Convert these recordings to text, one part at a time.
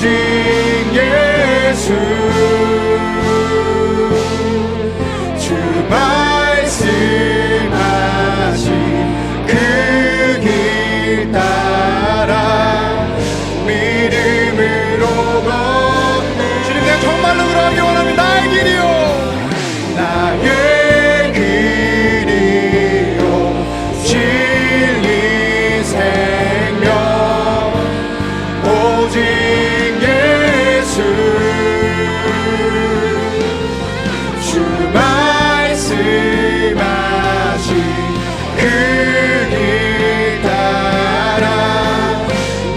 오직 예수 주 말씀하신 그 길 따라 믿음으로 걷는 주님 내가 정말로 그러하기 원합니다. 나의 길이요 나의 길이요 진리 생명 오직 예수 주 말씀하신 그 길 따라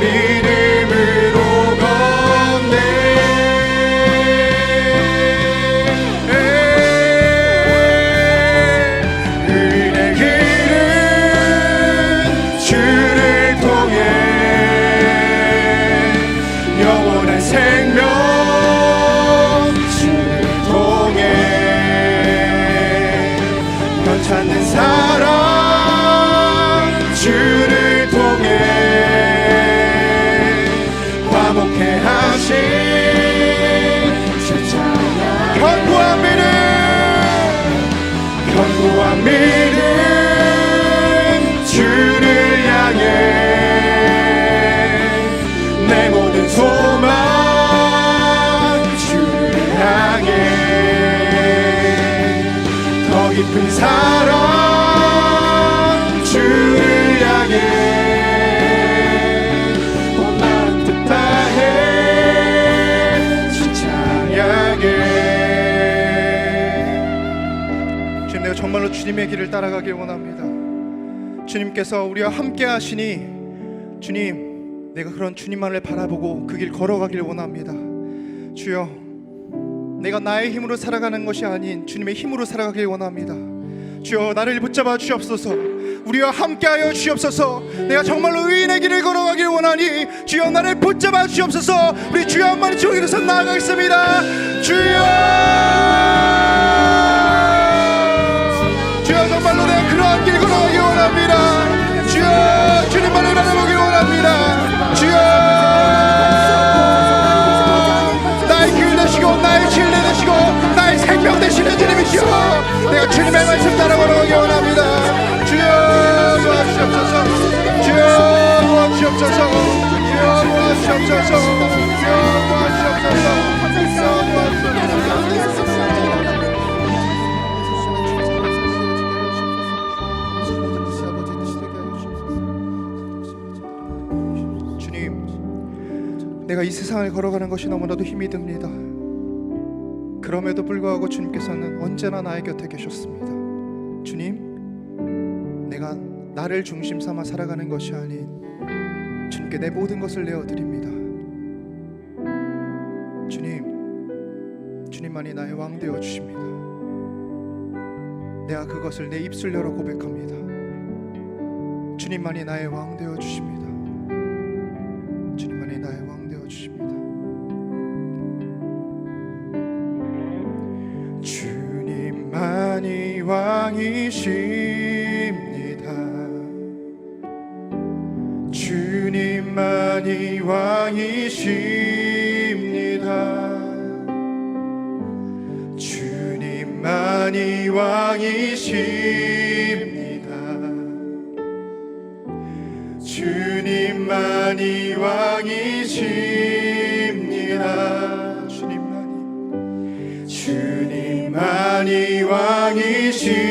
믿음으로 걷네 은혜 길은 주를 통해 영원한 생명 주를 통해 변찮는 사랑 주를 통해 화목해 하신 견고한 믿음 견고한 믿음 주를 향해 내 모든 소망 주를 향해 더 깊은 사랑 주를 향해 온 마음 뜻 다해 주 찬양해 주님 내가 정말로 주님의 길을 따라가길 원합니다. 주님께서 우리와 함께 하시니 주님 내가 그런 주님만을 바라보고 그 길 걸어가길 원합니다. 주여 내가 나의 힘으로 살아가는 것이 아닌 주님의 힘으로 살아가길 원합니다. 주여 나를 붙잡아 주옵소서. 우리와 함께하여 주옵소서. 내가 정말로 의인의 길을 걸어가길 원하니 주여 나를 붙잡아 주옵소서. 우리 주여 한 마디 주여 일어서 나아가겠습니다. 주여 주여 정말로 내가 그러한 길 걸어가길 원합니다. 주여 주님만을 바라보길 원합니다. 주여 나의 길 되시고 나의 진리 되시고 나의 생명 되시는 주님이시여 내가 주님의 말씀 따라 걸어가기 원합니다. 주여 도와주시옵소서. 주여 도와주시옵소서. 주여 도와주시옵소서. 주여 도와주시옵소서. 내가 이 세상을 걸어가는 것이 너무나도 힘이 듭니다. 그럼에도 불구하고 주님께서는 언제나 나의 곁에 계셨습니다. 주님, 내가 나를 중심 삼아 살아가는 것이 아닌 주님께 내 모든 것을 내어드립니다. 주님, 주님만이 나의 왕 되어 주십니다. 내가 그것을 내 입술 열어 고백합니다. 주님만이 나의 왕 되어 주십니다. 주님만이 나의 왕 되어 주십니다. 주님만이 왕이십니다. 주님만이 왕이십니다. 주님만이 왕이십니다. 주님만이 왕이십니다. 주님만이 왕이십니다.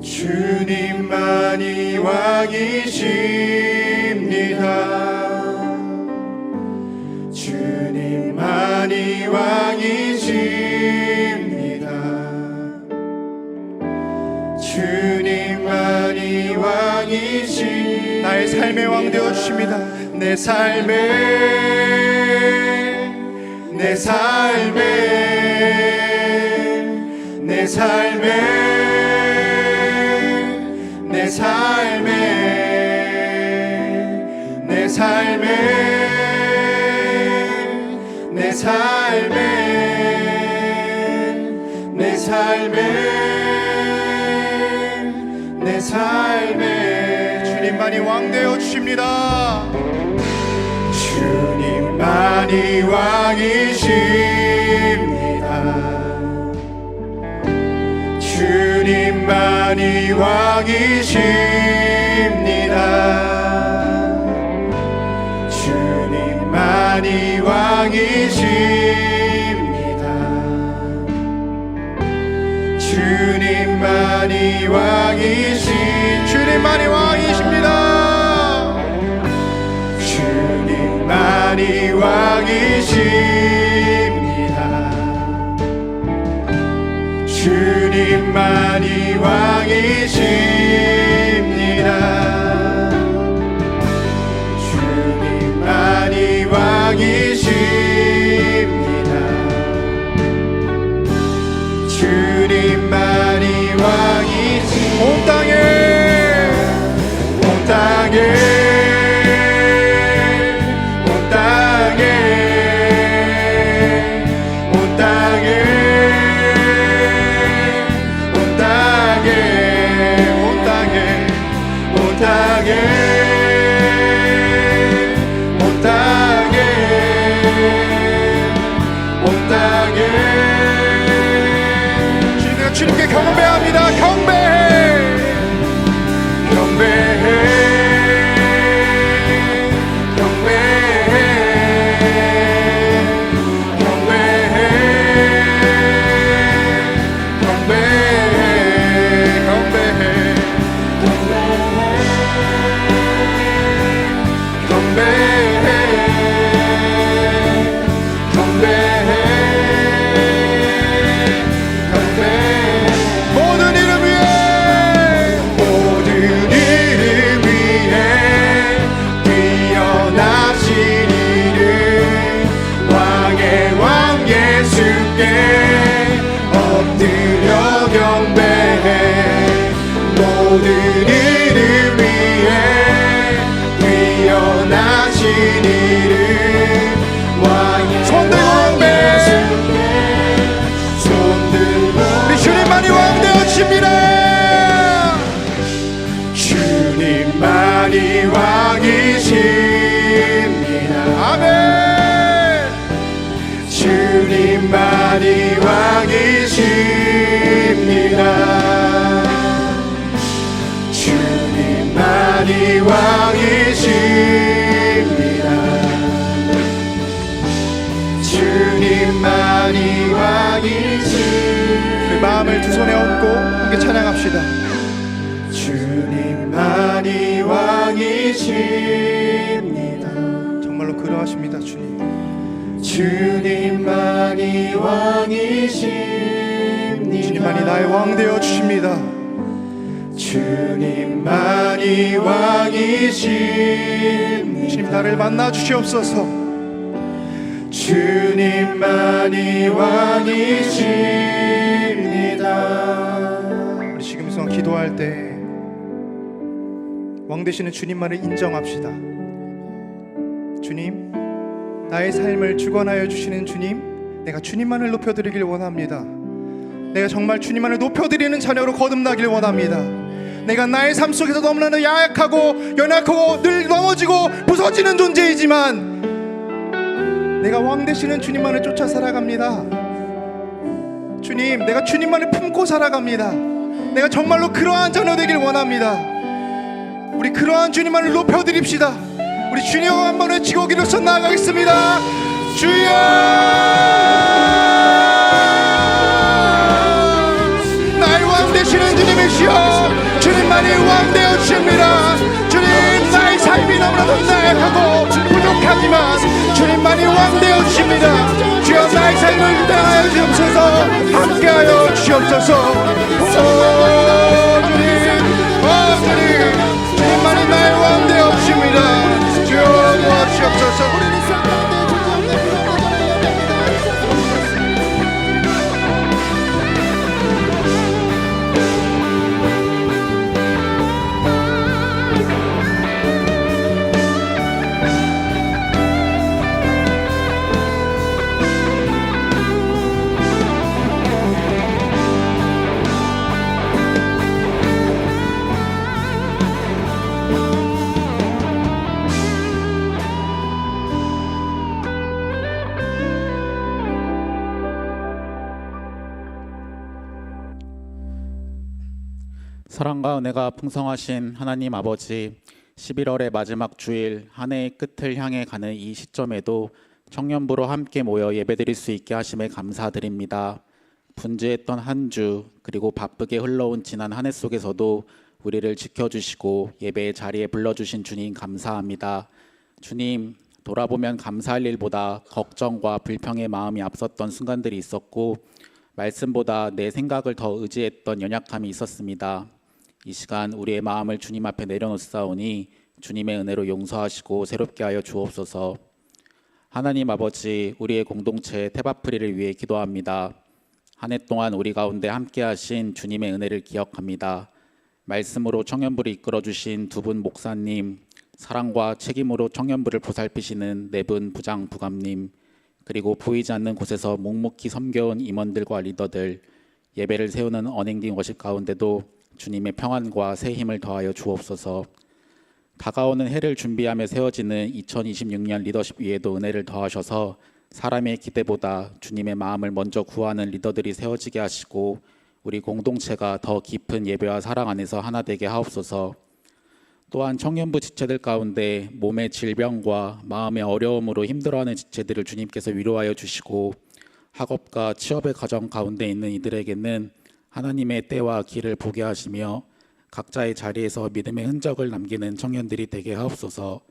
주님만이 왕이십니다. 주님만이 왕이십니다. 주님만이 왕이십니다. 나의 삶의 왕 되어 주십니다. 내 삶의 내 삶의 내 삶의 내 삶의 내 삶의 내 삶의 내 삶의 내 삶의 주님만이 왕되어 주십니다. 주님만이 왕이십니다. 주님만이 왕이십니다. 주님만이 왕이십니다. 주님만이 주님만이 왕이십니다. 주님만이 왕이십니다. 주님만이 왕이십니다. 주님만이 왕이십니다. 주님만이 왕이십니다. 온 땅에 온 땅에 온 땅에 온 땅에 온 땅에 온 땅에 온 땅에 온 땅에 온 땅에 주님께 경배합니다. 경배해. 경배해 경배해 경배해 경배해 경배해 경배해 경배해 모든 이름 위에 모든 이름 위에 뛰어나신 이름 왕의 왕 예수께 엎드려 경배해. 모든 이름 위에 뛰어나신 이름 왕의 손들고 왕 경배. 예수께 손들고 우리 주님만이 왕되어 주십니다. 주님만이 왕이십니다. 아멘. 주님만이 왕이십니다. 주님만이 왕이십니다. 주님만이 왕이십니다. 우리 마음을 두 손에 얹고 함께 찬양합시다. 주님만이 왕이십니다. 정말로 그러하십니다. 주님. 주님만이 왕이십니다. 주님만이 나의 왕 되어 주십니다. 주님만이 왕이십니다. 주님 나를 만나 주시옵소서. 주님만이 왕이십니다. 우리 지금 이 순간 기도할 때 왕 되시는 주님만을 인정합시다. 주님, 나의 삶을 주관하여 주시는 주님, 내가 주님만을 높여드리길 원합니다. 내가 정말 주님만을 높여드리는 자녀로 거듭나길 원합니다. 내가 나의 삶 속에서 너무나 야약하고 연약하고 늘 넘어지고 부서지는 존재이지만 내가 왕 되시는 주님만을 쫓아 살아갑니다. 주님, 내가 주님만을 품고 살아갑니다. 내가 정말로 그러한 자녀 되길 원합니다. 우리 그러한 주님만을 높여드립시다. 우리 주님 한번 외치고 기도서 나아가겠습니다. 주여, 나의 왕 되시는 주님이시여, 주님만이 왕 되어 주십니다. 주님, 나의 삶이 너무나도 나약하고 부족하지만 주님만이 왕 되어 주십니다. 주여, 나의 삶을 인도하여 주옵소서. 함께하여 주옵소서. 주님, 주님, 주님만이 나의 왕 되어 주십니다. 주여, 도와주시옵소서. 사랑과 은혜가 풍성하신 하나님 아버지, 11월의 마지막 주일 한 해의 끝을 향해 가는 이 시점에도 청년부로 함께 모여 예배드릴 수 있게 하심에 감사드립니다. 분주했던 한 주, 그리고 바쁘게 흘러온 지난 한 해 속에서도 우리를 지켜주시고 예배의 자리에 불러주신 주님 감사합니다. 주님, 돌아보면 감사할 일보다 걱정과 불평의 마음이 앞섰던 순간들이 있었고 말씀보다 내 생각을 더 의지했던 연약함이 있었습니다. 이 시간 우리의 마음을 주님 앞에 내려놓사오니 주님의 은혜로 용서하시고 새롭게 하여 주옵소서. 하나님 아버지, 우리의 공동체 태바프리를 위해 기도합니다. 한 해 동안 우리 가운데 함께 하신 주님의 은혜를 기억합니다. 말씀으로 청년부를 이끌어주신 두 분 목사님, 사랑과 책임으로 청년부를 보살피시는 네 분 부장 부감님, 그리고 보이지 않는 곳에서 묵묵히 섬겨온 임원들과 리더들, 예배를 세우는 어닝딩 워십 가운데도 주님의 평안과 새 힘을 더하여 주옵소서. 다가오는 해를 준비하며 세워지는 2026년 리더십 위에도 은혜를 더하셔서 사람의 기대보다 주님의 마음을 먼저 구하는 리더들이 세워지게 하시고 우리 공동체가 더 깊은 예배와 사랑 안에서 하나 되게 하옵소서. 또한 청년부 지체들 가운데 몸의 질병과 마음의 어려움으로 힘들어하는 지체들을 주님께서 위로하여 주시고 학업과 취업의 과정 가운데 있는 이들에게는 하나님의 때와 길을 보게 하시며 각자의 자리에서 믿음의 흔적을 남기는 청년들이 되게 하옵소서.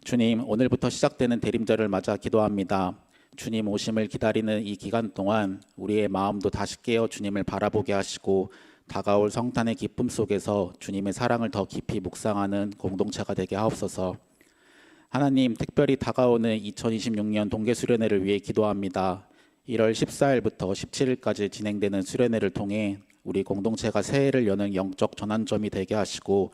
주님, 오늘부터 시작되는 대림절을 맞아 기도합니다. 주님 오심을 기다리는 이 기간 동안 우리의 마음도 다시 깨어 주님을 바라보게 하시고 다가올 성탄의 기쁨 속에서 주님의 사랑을 더 깊이 묵상하는 공동체가 되게 하옵소서. 하나님, 특별히 다가오는 2026년 동계수련회를 위해 기도합니다. 1월 14일부터 17일까지 진행되는 수련회를 통해 우리 공동체가 새해를 여는 영적 전환점이 되게 하시고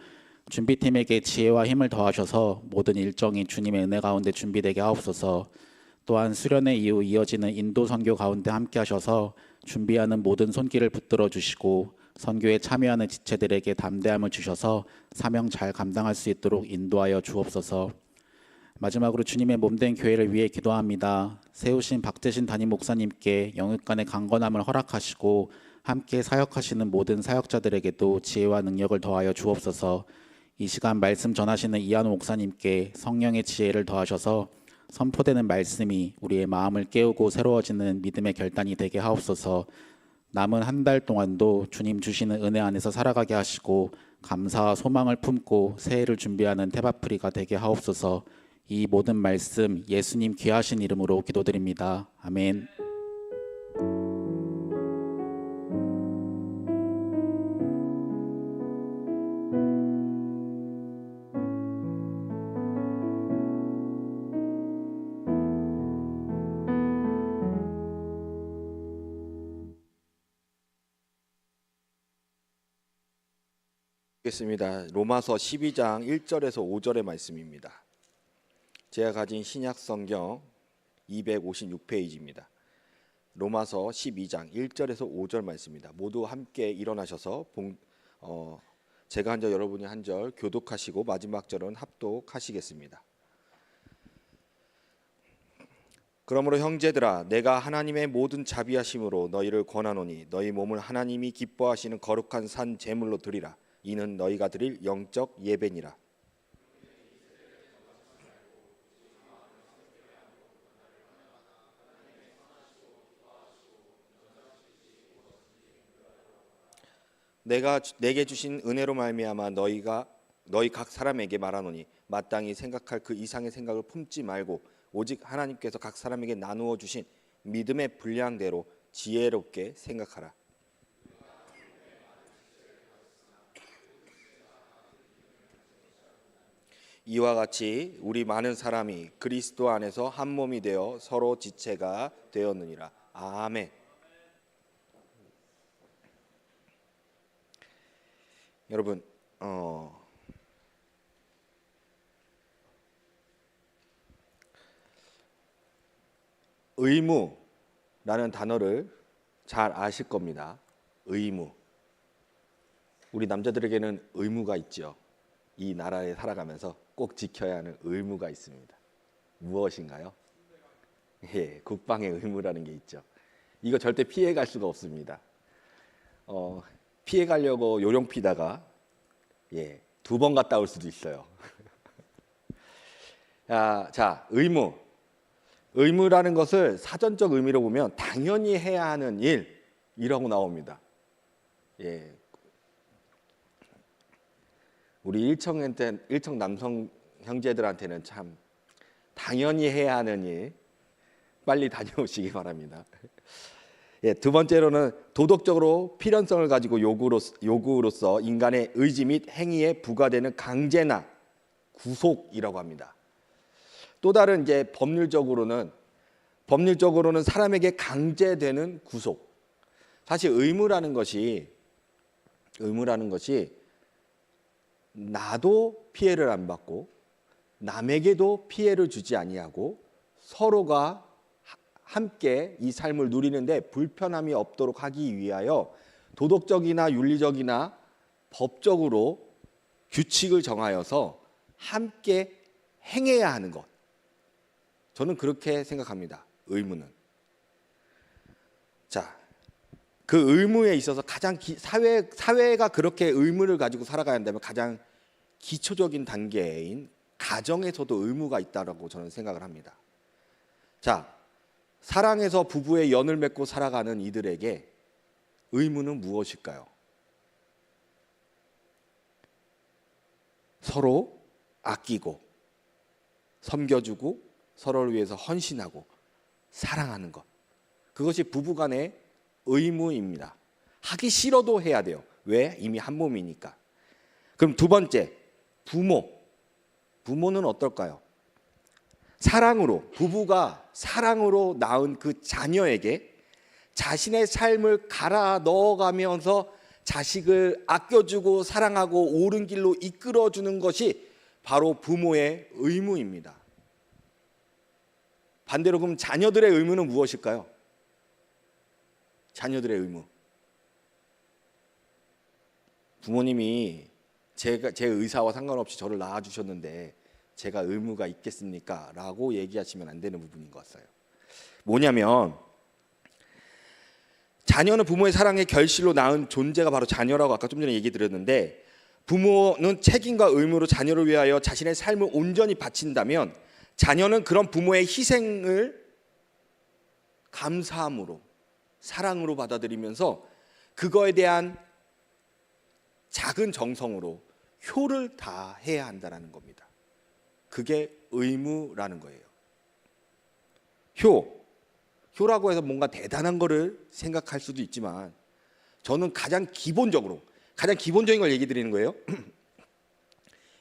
준비팀에게 지혜와 힘을 더하셔서 모든 일정이 주님의 은혜 가운데 준비되게 하옵소서. 또한 수련회 이후 이어지는 인도 선교 가운데 함께 하셔서 준비하는 모든 손길을 붙들어 주시고 선교에 참여하는 지체들에게 담대함을 주셔서 사명 잘 감당할 수 있도록 인도하여 주옵소서. 마지막으로 주님의 몸된 교회를 위해 기도합니다. 세우신 박재신 담임 목사님께 영육간의 강건함을 허락하시고 함께 사역하시는 모든 사역자들에게도 지혜와 능력을 더하여 주옵소서. 이 시간 말씀 전하시는 이한호 목사님께 성령의 지혜를 더하셔서 선포되는 말씀이 우리의 마음을 깨우고 새로워지는 믿음의 결단이 되게 하옵소서. 남은 한 달 동안도 주님 주시는 은혜 안에서 살아가게 하시고 감사와 소망을 품고 새해를 준비하는 태바프리가 되게 하옵소서. 이 모든 말씀 예수님 귀하신 이름으로 기도드립니다. 아멘. 겠습니다. 로마서 12장 1절에서 5절의 말씀입니다. 제가 가진 신약 성경 256페이지입니다. 로마서 12장 1절에서 5절 말씀입니다. 모두 함께 일어나셔서 제가 한 절 여러분이 한 절 교독하시고 마지막 절은 합독하시겠습니다. 그러므로 형제들아, 내가 하나님의 모든 자비하심으로 너희를 권하노니 너희 몸을 하나님이 기뻐하시는 거룩한 산 제물로 드리라. 이는 너희가 드릴 영적 예배니라. 내가 내게 주신 은혜로 말미암아 너희 각 사람에게 말하노니 마땅히 생각할 그 이상의 생각을 품지 말고 오직 하나님께서 각 사람에게 나누어 주신 믿음의 분량대로 지혜롭게 생각하라. 이와 같이 우리 많은 사람이 그리스도 안에서 한 몸이 되어 서로 지체가 되었느니라. 아멘. 여러분, 의무라는 단어를 잘 아실 겁니다. 의무. 우리 남자들에게는 의무가 있죠. 이 나라에 살아가면서 꼭 지켜야 하는 의무가 있습니다. 무엇인가요? 예, 국방의 의무라는 게 있죠. 이거 절대 피해갈 수가 없습니다. 피해 가려고 요령 피다가 두 번 갔다 올 수도 있어요. 자, 의무. 의무라는 것을 사전적 의미로 보면 당연히 해야 하는 일이라고 나옵니다. 우리 일청 남성 형제들한테는 참 당연히 해야 하는 일 빨리 다녀오시기 바랍니다. 두 번째로는 도덕적으로 필연성을 가지고 요구로서 인간의 의지 및 행위에 부과되는 강제나 구속이라고 합니다. 또 다른 이제 법률적으로는 사람에게 강제되는 구속. 사실 의무라는 것이 나도 피해를 안 받고 남에게도 피해를 주지 아니하고 서로가 함께 이 삶을 누리는데 불편함이 없도록 하기 위하여 도덕적이나 윤리적이나 법적으로 규칙을 정하여서 함께 행해야 하는 것. 저는 그렇게 생각합니다. 의무는. 자, 그 의무에 있어서 가장 사회가 그렇게 의무를 가지고 살아가야 한다면 가장 기초적인 단계인 가정에서도 의무가 있다고 저는 생각을 합니다. 자, 사랑해서 부부의 연을 맺고 살아가는 이들에게 의무는 무엇일까요? 서로 아끼고 섬겨주고 서로를 위해서 헌신하고 사랑하는 것. 그것이 부부간의 의무입니다. 하기 싫어도 해야 돼요. 왜? 이미 한 몸이니까. 그럼 두 번째, 부모는 어떨까요? 부부가 사랑으로 낳은 그 자녀에게 자신의 삶을 갈아 넣어가면서 자식을 아껴주고 사랑하고 옳은 길로 이끌어주는 것이 바로 부모의 의무입니다. 반대로 그럼 자녀들의 의무는 무엇일까요? 자녀들의 의무. 부모님이 제 의사와 상관없이 저를 낳아주셨는데 제가 의무가 있겠습니까? 라고 얘기하시면 안 되는 부분인 것 같아요. 뭐냐면 자녀는 부모의 사랑의 결실로 낳은 존재가 바로 자녀라고 아까 좀 전에 얘기 드렸는데, 부모는 책임과 의무로 자녀를 위하여 자신의 삶을 온전히 바친다면 자녀는 그런 부모의 희생을 감사함으로 사랑으로 받아들이면서 그거에 대한 작은 정성으로 효를 다해야 한다는 겁니다. 그게 의무라는 거예요. 효라고 해서 뭔가 대단한 거를 생각할 수도 있지만 저는 가장 기본적인 걸 얘기 드리는 거예요.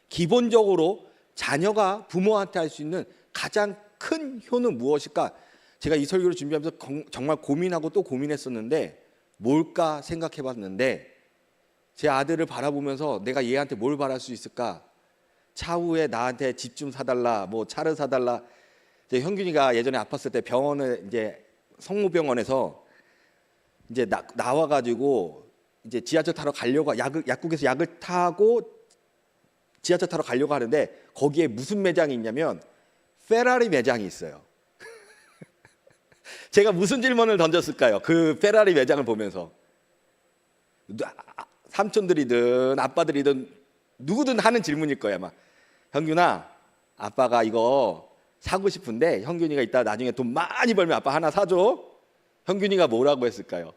기본적으로 자녀가 부모한테 할 수 있는 가장 큰 효는 무엇일까? 제가 이 설교를 준비하면서 정말 고민하고 또 고민했었는데 뭘까 생각해 봤는데, 제 아들을 바라보면서 내가 얘한테 뭘 바랄 수 있을까? 차후에 나한테 집 좀 사달라, 뭐 차를 사달라. 이제 현균이가 예전에 아팠을 때 병원에 이제 성모병원에서 이제 나와가지고 이제 지하철 타러 가려고 약국에서 약을 타고 지하철 타러 가려고 하는데 거기에 무슨 매장이 있냐면 페라리 매장이 있어요. 제가 무슨 질문을 던졌을까요? 그 페라리 매장을 보면서 삼촌들이든 아빠들이든 누구든 하는 질문일 거야. 막 현균아, 아빠가 이거 사고 싶은데 현균이가 이따 나중에 돈 많이 벌면 아빠 하나 사줘. 현균이가 뭐라고 했을까요?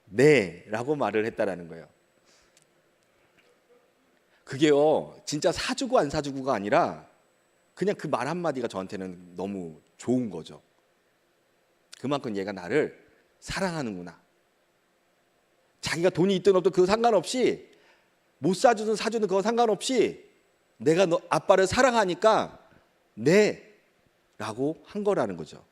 네 라고 말을 했다라는 거예요. 그게요 진짜 사주고 안 사주고가 아니라 그냥 그 말 한마디가 저한테는 너무 좋은 거죠. 그만큼 얘가 나를 사랑하는구나. 자기가 돈이 있든 없든 그거 상관없이, 못 사주든 사주든 그거 상관없이 내가 너 아빠를 사랑하니까 네 라고 한 거라는 거죠.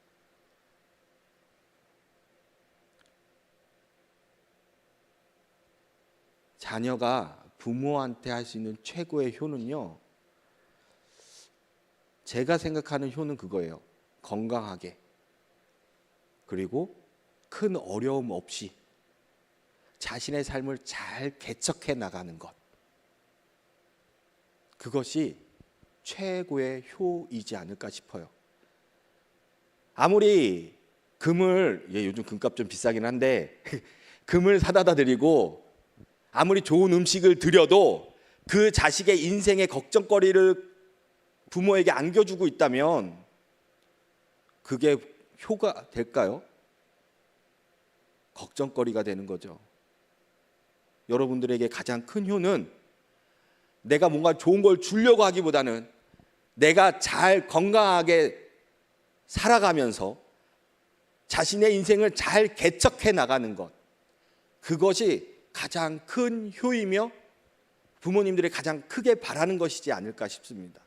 자녀가 부모한테 할 수 있는 최고의 효는요, 제가 생각하는 효는 그거예요. 건강하게, 그리고 큰 어려움 없이 자신의 삶을 잘 개척해 나가는 것, 그것이 최고의 효이지 않을까 싶어요. 아무리 요즘 금값 좀 비싸긴 한데 금을 사다다 드리고 아무리 좋은 음식을 드려도 그 자식의 인생의 걱정거리를 부모에게 안겨주고 있다면 그게 효가 될까요? 걱정거리가 되는 거죠. 여러분들에게 가장 큰 효는 내가 뭔가 좋은 걸 주려고 하기보다는 내가 잘 건강하게 살아가면서 자신의 인생을 잘 개척해 나가는 것, 그것이 가장 큰 효이며 부모님들이 가장 크게 바라는 것이지 않을까 싶습니다.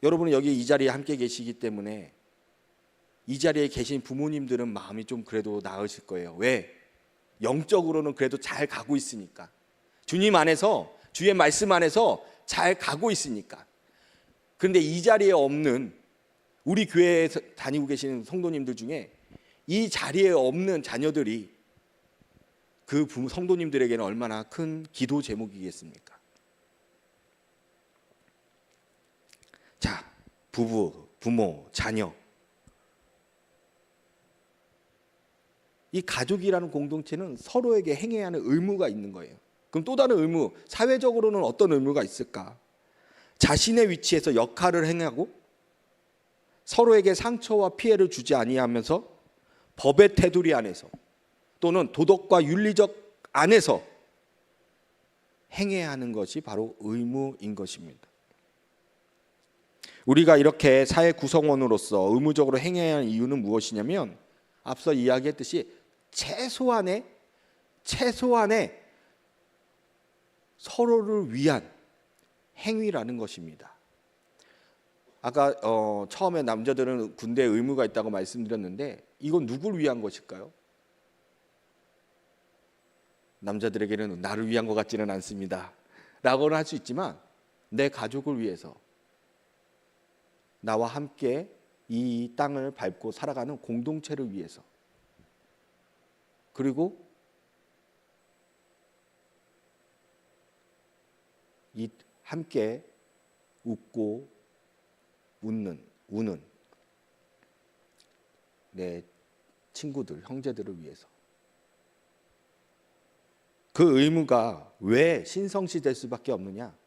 여러분은 여기 이 자리에 함께 계시기 때문에 이 자리에 계신 부모님들은 마음이 좀 그래도 나으실 거예요. 왜? 영적으로는 그래도 잘 가고 있으니까. 주님 안에서, 주의 말씀 안에서 잘 가고 있으니까. 그런데 이 자리에 없는, 우리 교회에 다니고 계시는 성도님들 중에 이 자리에 없는 자녀들이 그 성도님들에게는 얼마나 큰 기도 제목이겠습니까? 자, 부부, 부모, 자녀, 이 가족이라는 공동체는 서로에게 행해야 하는 의무가 있는 거예요. 그럼 또 다른 의무, 사회적으로는 어떤 의무가 있을까? 자신의 위치에서 역할을 행하고 서로에게 상처와 피해를 주지 아니하면서 법의 테두리 안에서 또는 도덕과 윤리적 안에서 행해야 하는 것이 바로 의무인 것입니다. 우리가 이렇게 사회 구성원으로서 의무적으로 행해야 하는 이유는 무엇이냐면 앞서 이야기했듯이 최소한의 서로를 위한 행위라는 것입니다. 아까 처음에 남자들은 군대에 의무가 있다고 말씀드렸는데 이건 누구를 위한 것일까요? 남자들에게는 나를 위한 것 같지는 않습니다 라고는 할 수 있지만 내 가족을 위해서, 나와 함께 이 땅을 밟고 살아가는 공동체를 위해서, 그리고 이 함께 웃고 우는 내 친구들, 형제들을 위해서. 그 의무가 왜 신성시될 수밖에 없느냐?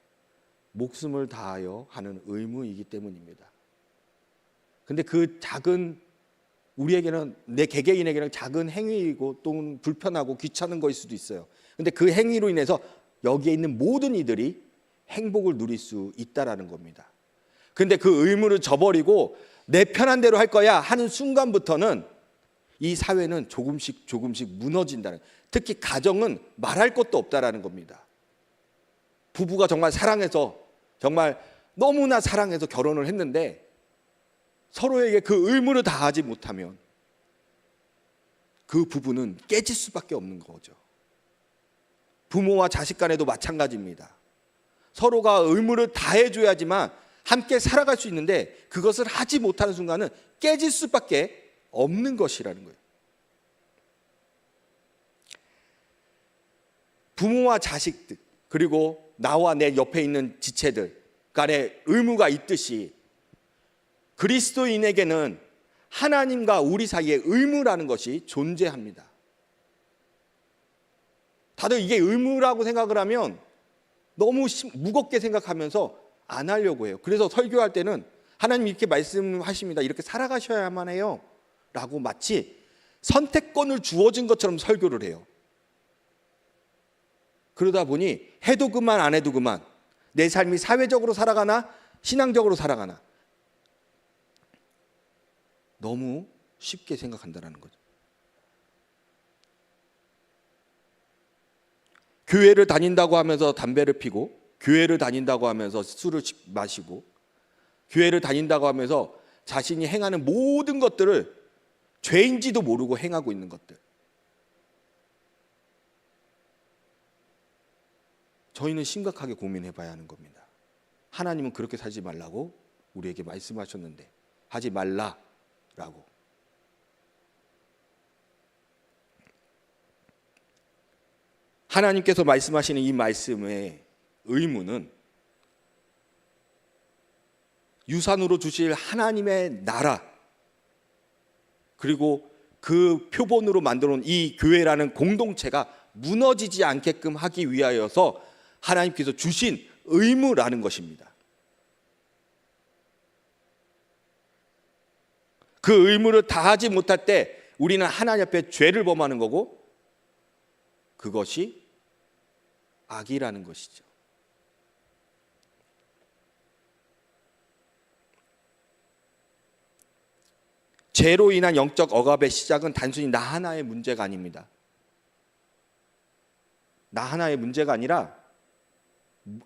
목숨을 다하여 하는 의무이기 때문입니다. 근데 그 작은, 우리에게는, 내 개개인에게는 작은 행위이고 또는 불편하고 귀찮은 것일 수도 있어요. 근데 그 행위로 인해서 여기에 있는 모든 이들이 행복을 누릴 수 있다라는 겁니다. 근데 그 의무를 저버리고 내 편한 대로 할 거야 하는 순간부터는 이 사회는 조금씩 무너진다는, 특히 가정은 말할 것도 없다라는 겁니다. 부부가 정말 사랑해서, 정말 너무나 사랑해서 결혼을 했는데 서로에게 그 의무를 다하지 못하면 그 부부는 깨질 수밖에 없는 거죠. 부모와 자식 간에도 마찬가지입니다. 서로가 의무를 다해줘야지만 함께 살아갈 수 있는데 그것을 하지 못하는 순간은 깨질 수밖에 없는 것이라는 거예요. 부모와 자식들, 그리고 나와 내 옆에 있는 지체들 간에 의무가 있듯이 그리스도인에게는 하나님과 우리 사이에 의무라는 것이 존재합니다. 다들 이게 의무라고 생각을 하면 너무 무겁게 생각하면서 안 하려고 해요. 그래서 설교할 때는 하나님 이렇게 말씀하십니다. 이렇게 살아가셔야만 해요 라고 마치 선택권을 주어진 것처럼 설교를 해요. 그러다 보니 해도 그만 안 해도 그만, 내 삶이 사회적으로 살아가나 신앙적으로 살아가나 너무 쉽게 생각한다는 거죠. 교회를 다닌다고 하면서 담배를 피고, 교회를 다닌다고 하면서 술을 마시고, 교회를 다닌다고 하면서 자신이 행하는 모든 것들을 죄인지도 모르고 행하고 있는 것들, 저희는 심각하게 고민해 봐야 하는 겁니다. 하나님은 그렇게 살지 말라고 우리에게 말씀하셨는데 하지 말라라고. 하나님께서 말씀하시는 이 말씀의 의무는 유산으로 주실 하나님의 나라, 그리고 그 표본으로 만들어 놓은 이 교회라는 공동체가 무너지지 않게끔 하기 위하여서 하나님께서 주신 의무라는 것입니다. 그 의무를 다하지 못할 때 우리는 하나님 앞에 죄를 범하는 거고, 그것이 악이라는 것이죠. 죄로 인한 영적 억압의 시작은 단순히 나 하나의 문제가 아닙니다. 나 하나의 문제가 아니라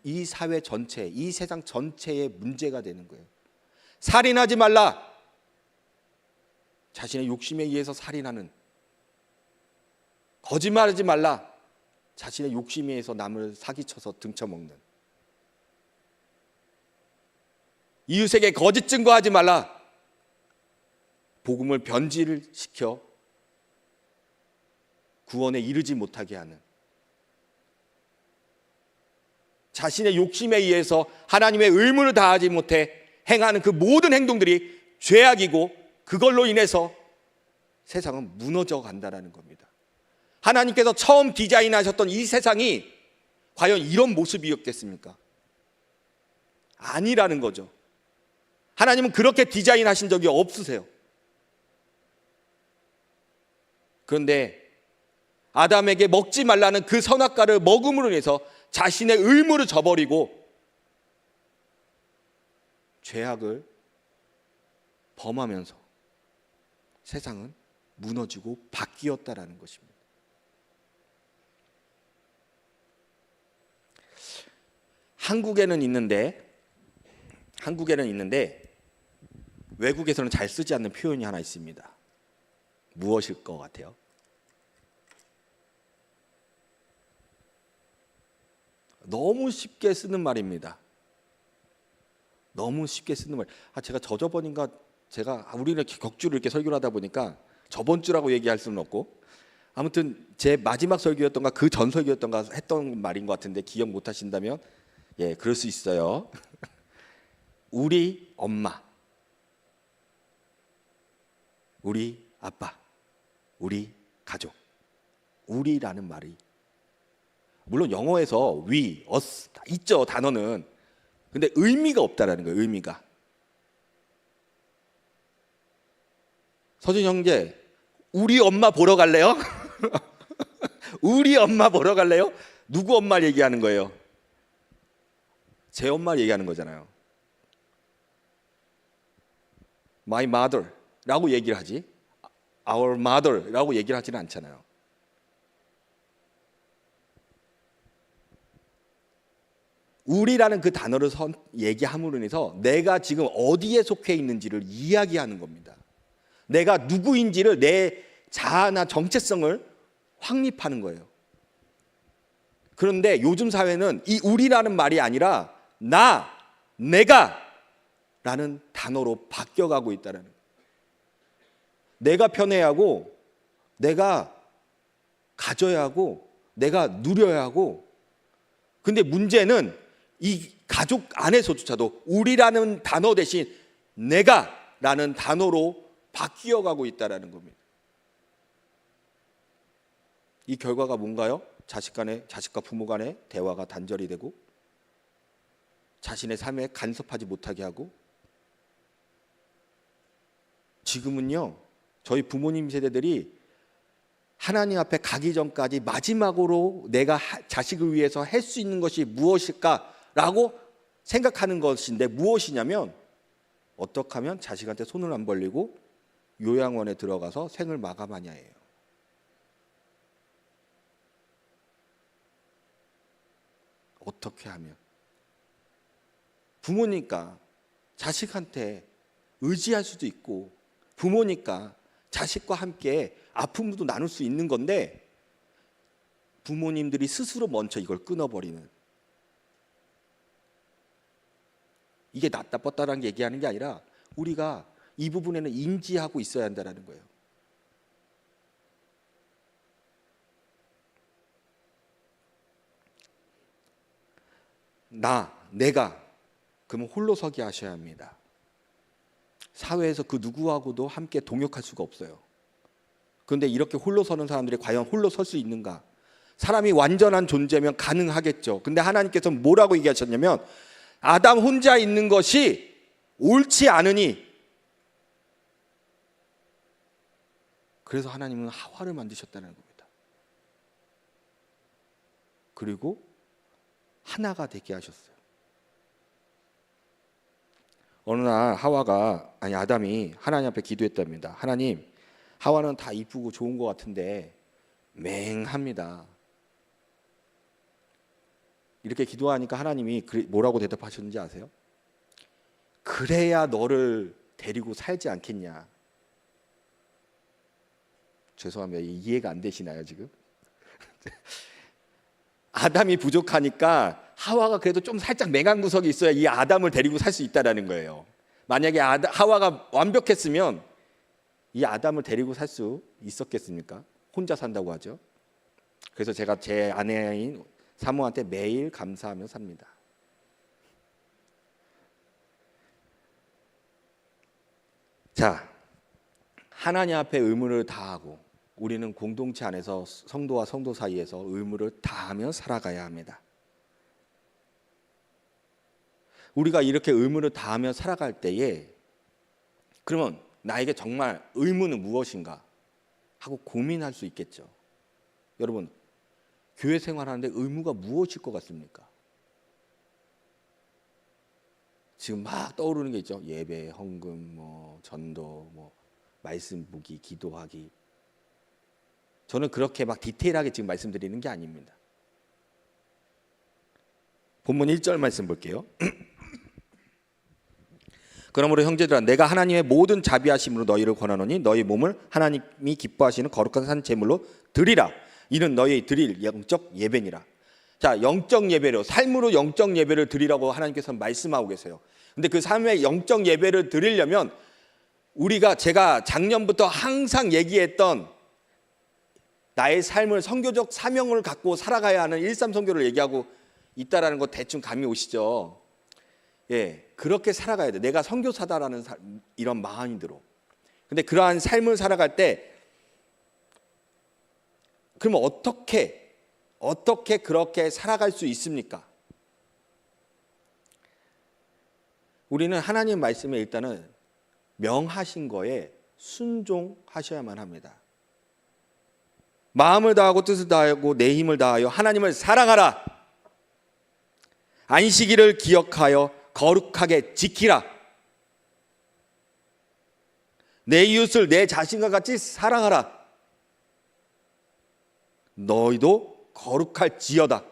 이 사회 전체, 이 세상 전체의 문제가 되는 거예요. 살인하지 말라. 자신의 욕심에 의해서 살인하는, 거짓말하지 말라. 자신의 욕심에 의해서 남을 사기쳐서 등쳐먹는, 이웃에게 거짓 증거하지 말라. 복음을 변질을 시켜 구원에 이르지 못하게 하는, 자신의 욕심에 의해서 하나님의 의무를 다하지 못해 행하는 그 모든 행동들이 죄악이고, 그걸로 인해서 세상은 무너져 간다는 겁니다. 하나님께서 처음 디자인하셨던 이 세상이 과연 이런 모습이었겠습니까? 아니라는 거죠. 하나님은 그렇게 디자인하신 적이 없으세요. 그런데 아담에게 먹지 말라는 그 선악과를 먹음으로 인해서 자신의 의무를 저버리고 죄악을 범하면서 세상은 무너지고 바뀌었다라는 것입니다. 한국에는 있는데 외국에서는 잘 쓰지 않는 표현이 하나 있습니다. 무엇일 것 같아요? 너무 쉽게 쓰는 말입니다. 너무 쉽게 쓰는 말. 제가 저저번인가 우리는 격주를 이렇게 설교를 하다 보니까 저번 주라고 얘기할 수는 없고, 아무튼 제 마지막 설교였던가 그 전 설교였던가 했던 말인 것 같은데 기억 못 하신다면 그럴 수 있어요. 우리 엄마, 우리 아빠, 우리 가족, 우리라는 말이, 물론 영어에서 we, us 다 있죠, 단어는. 근데 의미가 없다라는 거예요. 의미가. 서준 형제, 우리 엄마 보러 갈래요? 우리 엄마 보러 갈래요? 누구 엄마를 얘기하는 거예요? 제 엄마를 얘기하는 거잖아요. My mother 라고 얘기를 하지, our mother 라고 얘기를 하지는 않잖아요. 우리라는 그 단어를 얘기함으로 인해서 내가 지금 어디에 속해 있는지를 이야기하는 겁니다. 내가 누구인지를, 내 자아나 정체성을 확립하는 거예요. 그런데 요즘 사회는 이 우리라는 말이 아니라 나, 내가 라는 단어로 바뀌어가고 있다는 거예요. 내가 편해야 하고, 내가 가져야 하고, 내가 누려야 하고. 근데 문제는 이 가족 안에서조차도 우리라는 단어 대신 내가라는 단어로 바뀌어가고 있다는 겁니다. 이 결과가 뭔가요? 자식과 부모 간의 대화가 단절이 되고, 자신의 삶에 간섭하지 못하게 하고, 지금은요, 저희 부모님 세대들이 하나님 앞에 가기 전까지 마지막으로 내가 자식을 위해서 할 수 있는 것이 무엇일까라고 생각하는 것인데, 무엇이냐면 어떻게 하면 자식한테 손을 안 벌리고 요양원에 들어가서 생을 마감하냐예요. 어떻게 하면. 부모니까 자식한테 의지할 수도 있고, 부모니까 자식과 함께 아픔도 나눌 수 있는 건데, 부모님들이 스스로 먼저 이걸 끊어버리는, 이게 낫다 뻗다라는 얘기하는 게 아니라 우리가 이 부분에는 인지하고 있어야 한다는 거예요. 내가 그러면 홀로 서게 하셔야 합니다. 사회에서 그 누구하고도 함께 동역할 수가 없어요. 그런데 이렇게 홀로 서는 사람들이 과연 홀로 설 수 있는가? 사람이 완전한 존재면 가능하겠죠. 근데 하나님께서 뭐라고 얘기하셨냐면 아담 혼자 있는 것이 옳지 않으니, 그래서 하나님은 하와를 만드셨다는 겁니다. 그리고 하나가 되게 하셨어요. 어느 날 아담이 하나님 앞에 기도했답니다. 하나님, 하와는 다 이쁘고 좋은 것 같은데 맹합니다. 이렇게 기도하니까 하나님이 뭐라고 대답하셨는지 아세요? 그래야 너를 데리고 살지 않겠냐. 죄송합니다. 이해가 안 되시나요 지금? 아담이 부족하니까 하와가 그래도 좀 살짝 맹한 구석이 있어야 이 아담을 데리고 살 수 있다라는 거예요. 만약에 하와가 완벽했으면 이 아담을 데리고 살 수 있었겠습니까? 혼자 산다고 하죠. 그래서 제가 제 아내인 사모한테 매일 감사하며 삽니다. 자, 하나님 앞에 의무를 다하고 우리는 공동체 안에서 성도와 성도 사이에서 의무를 다하며 살아가야 합니다. 우리가 이렇게 의무를 다하며 살아갈 때에 그러면 나에게 정말 의무는 무엇인가 하고 고민할 수 있겠죠. 여러분, 교회 생활하는데 의무가 무엇일 것 같습니까? 지금 막 떠오르는 게 있죠. 예배, 헌금, 전도, 말씀 보기, 기도하기. 저는 그렇게 막 디테일하게 지금 말씀드리는 게 아닙니다. 본문 1절 말씀 볼게요. 그러므로 형제들아, 내가 하나님의 모든 자비하심으로 너희를 권하노니 너희 몸을 하나님이 기뻐하시는 거룩한 산 제물로 드리라. 이는 너희 드릴 영적 예배니라. 자, 영적 예배로, 삶으로 영적 예배를 드리라고 하나님께서 말씀하고 계세요. 근데 그 삶의 영적 예배를 드리려면 제가 작년부터 항상 얘기했던 나의 삶을 선교적 사명을 갖고 살아가야 하는 13 선교를 얘기하고 있다라는 거 대충 감이 오시죠? 예, 그렇게 살아가야 돼. 내가 선교사다라는 이런 마음으로. 근데 그러한 삶을 살아갈 때 그러면 어떻게 그렇게 살아갈 수 있습니까? 우리는 하나님 말씀에 일단은 명하신 거에 순종하셔야만 합니다. 마음을 다하고 뜻을 다하고 내 힘을 다하여 하나님을 사랑하라. 안식일을 기억하여 거룩하게 지키라. 내 이웃을 내 자신과 같이 사랑하라. 너희도 거룩할지어다.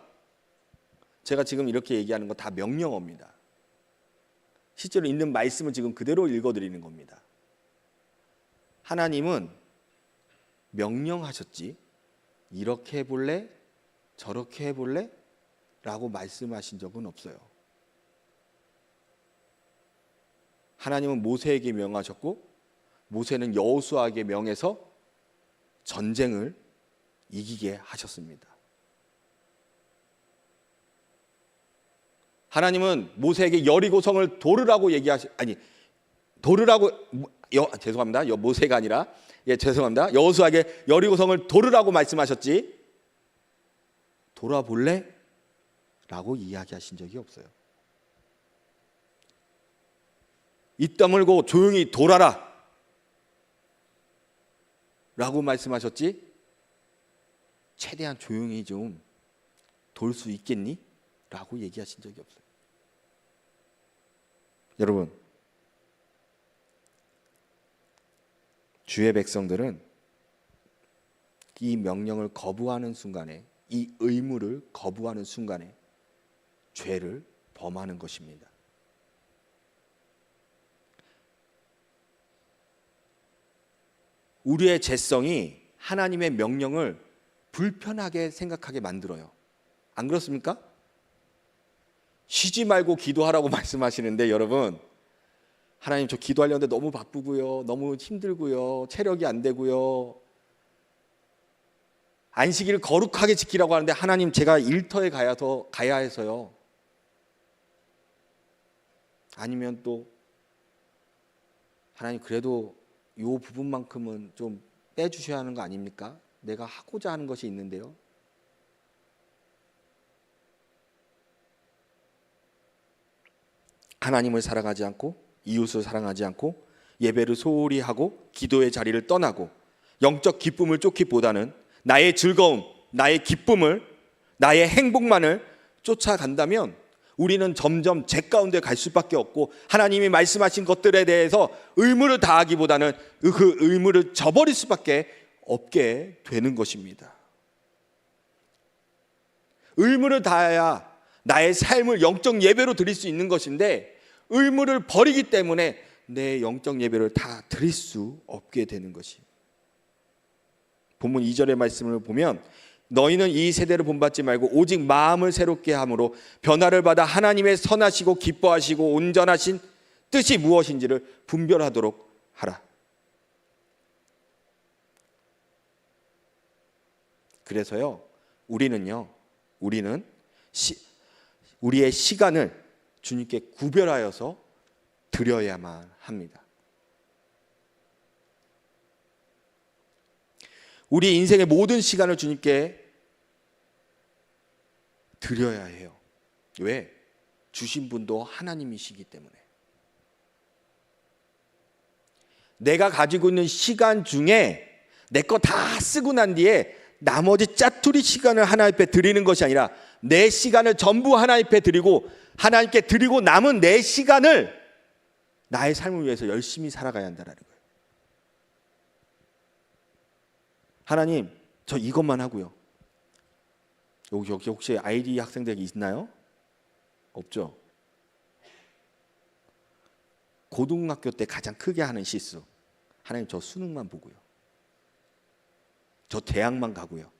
제가 지금 이렇게 얘기하는 거 다 명령어입니다. 실제로 있는 말씀을 지금 그대로 읽어드리는 겁니다. 하나님은 명령하셨지 이렇게 해볼래? 저렇게 해볼래? 라고 말씀하신 적은 없어요. 하나님은 모세에게 명하셨고 모세는 여호수아에게 명해서 전쟁을 이기게 하셨습니다. 하나님은 모세에게 여리고성을 도르라고 죄송합니다. 모세가 아니라 죄송합니다. 여호수아에게 여리고성을 도르라고 말씀하셨지 돌아볼래? 라고 이야기하신 적이 없어요. 입 다물고 조용히 돌아라 라고 말씀하셨지 최대한 조용히 좀 돌 수 있겠니? 라고 얘기하신 적이 없어요. 여러분, 주의 백성들은 이 명령을 거부하는 순간에, 이 의무를 거부하는 순간에 죄를 범하는 것입니다. 우리의 죄성이 하나님의 명령을 불편하게 생각하게 만들어요. 안 그렇습니까? 쉬지 말고 기도하라고 말씀하시는데 여러분, 하나님 저 기도하려는데 너무 바쁘고요, 너무 힘들고요, 체력이 안 되고요, 안식일을 거룩하게 지키라고 하는데 하나님 제가 일터에 가야 해서요. 아니면 또 하나님 그래도 이 부분만큼은 좀 떼주셔야 하는 거 아닙니까? 내가 하고자 하는 것이 있는데요. 하나님을 사랑하지 않고 이웃을 사랑하지 않고 예배를 소홀히 하고 기도의 자리를 떠나고 영적 기쁨을 쫓기보다는 나의 즐거움, 나의 기쁨을, 나의 행복만을 쫓아간다면 우리는 점점 죄 가운데 갈 수밖에 없고 하나님이 말씀하신 것들에 대해서 의무를 다하기보다는 그 의무를 저버릴 수밖에 없게 되는 것입니다. 의무를 다해야 나의 삶을 영적 예배로 드릴 수 있는 것인데 의무를 버리기 때문에 내 영적 예배를 다 드릴 수 없게 되는 것이. 본문 2절의 말씀을 보면 너희는 이 세대를 본받지 말고 오직 마음을 새롭게 함으로 변화를 받아 하나님의 선하시고 기뻐하시고 온전하신 뜻이 무엇인지를 분별하도록 하라. 그래서요, 우리는 우리의 시간을 주님께 구별하여서 드려야만 합니다. 우리 인생의 모든 시간을 주님께 드려야 해요. 왜? 주신 분도 하나님이시기 때문에. 내가 가지고 있는 시간 중에 내 거 다 쓰고 난 뒤에 나머지 짜투리 시간을 하나님 앞에 드리는 것이 아니라 내 시간을 전부 하나님 앞에 드리고 하나님께 드리고 남은 내 시간을 나의 삶을 위해서 열심히 살아가야 한다는 거예요. 하나님, 저 이것만 하고요. 여기 혹시 아이디 학생들이 있나요? 없죠? 고등학교 때 가장 크게 하는 실수. 하나님, 저 수능만 보고요. 저 대학만 가고요.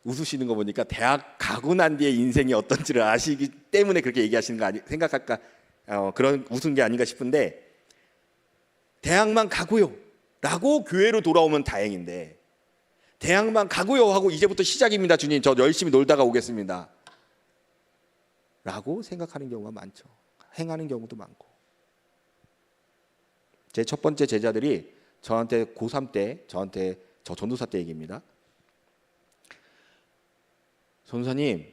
웃으시는 거 보니까 대학 가고 난 뒤에 인생이 어떤지를 아시기 때문에 그렇게 얘기하시는 거 아니 생각할까? 그런 웃은 게 아닌가 싶은데, 대학만 가고요 라고 교회로 돌아오면 다행인데 대학만 가고요 하고 이제부터 시작입니다 주님, 저 열심히 놀다가 오겠습니다 라고 생각하는 경우가 많죠. 행하는 경우도 많고. 제 첫 번째 제자들이 저한테 고3 때, 저 전도사 때 얘기입니다. 전도사님,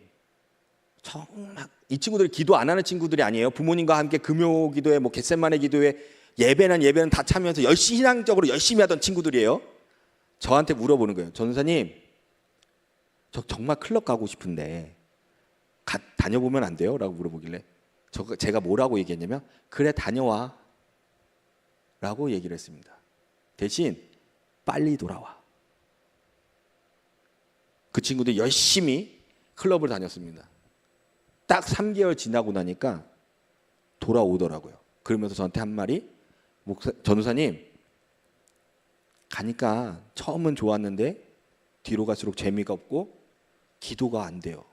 정말 이 친구들이 기도 안 하는 친구들이 아니에요. 부모님과 함께 금요 기도회, 겟세마네 기도회, 예배는 다 참여해서 신앙적으로 열심히 하던 친구들이에요. 저한테 물어보는 거예요. 전도사님, 저 정말 클럽 가고 싶은데 다녀보면 안 돼요? 라고 물어보길래 제가 뭐라고 얘기했냐면, 그래 다녀와 라고 얘기를 했습니다. 대신 빨리 돌아와. 그 친구들 열심히 클럽을 다녔습니다. 딱 3개월 지나고 나니까 돌아오더라고요. 그러면서 저한테 한 말이, 전도사님, 가니까 처음은 좋았는데 뒤로 갈수록 재미가 없고 기도가 안 돼요.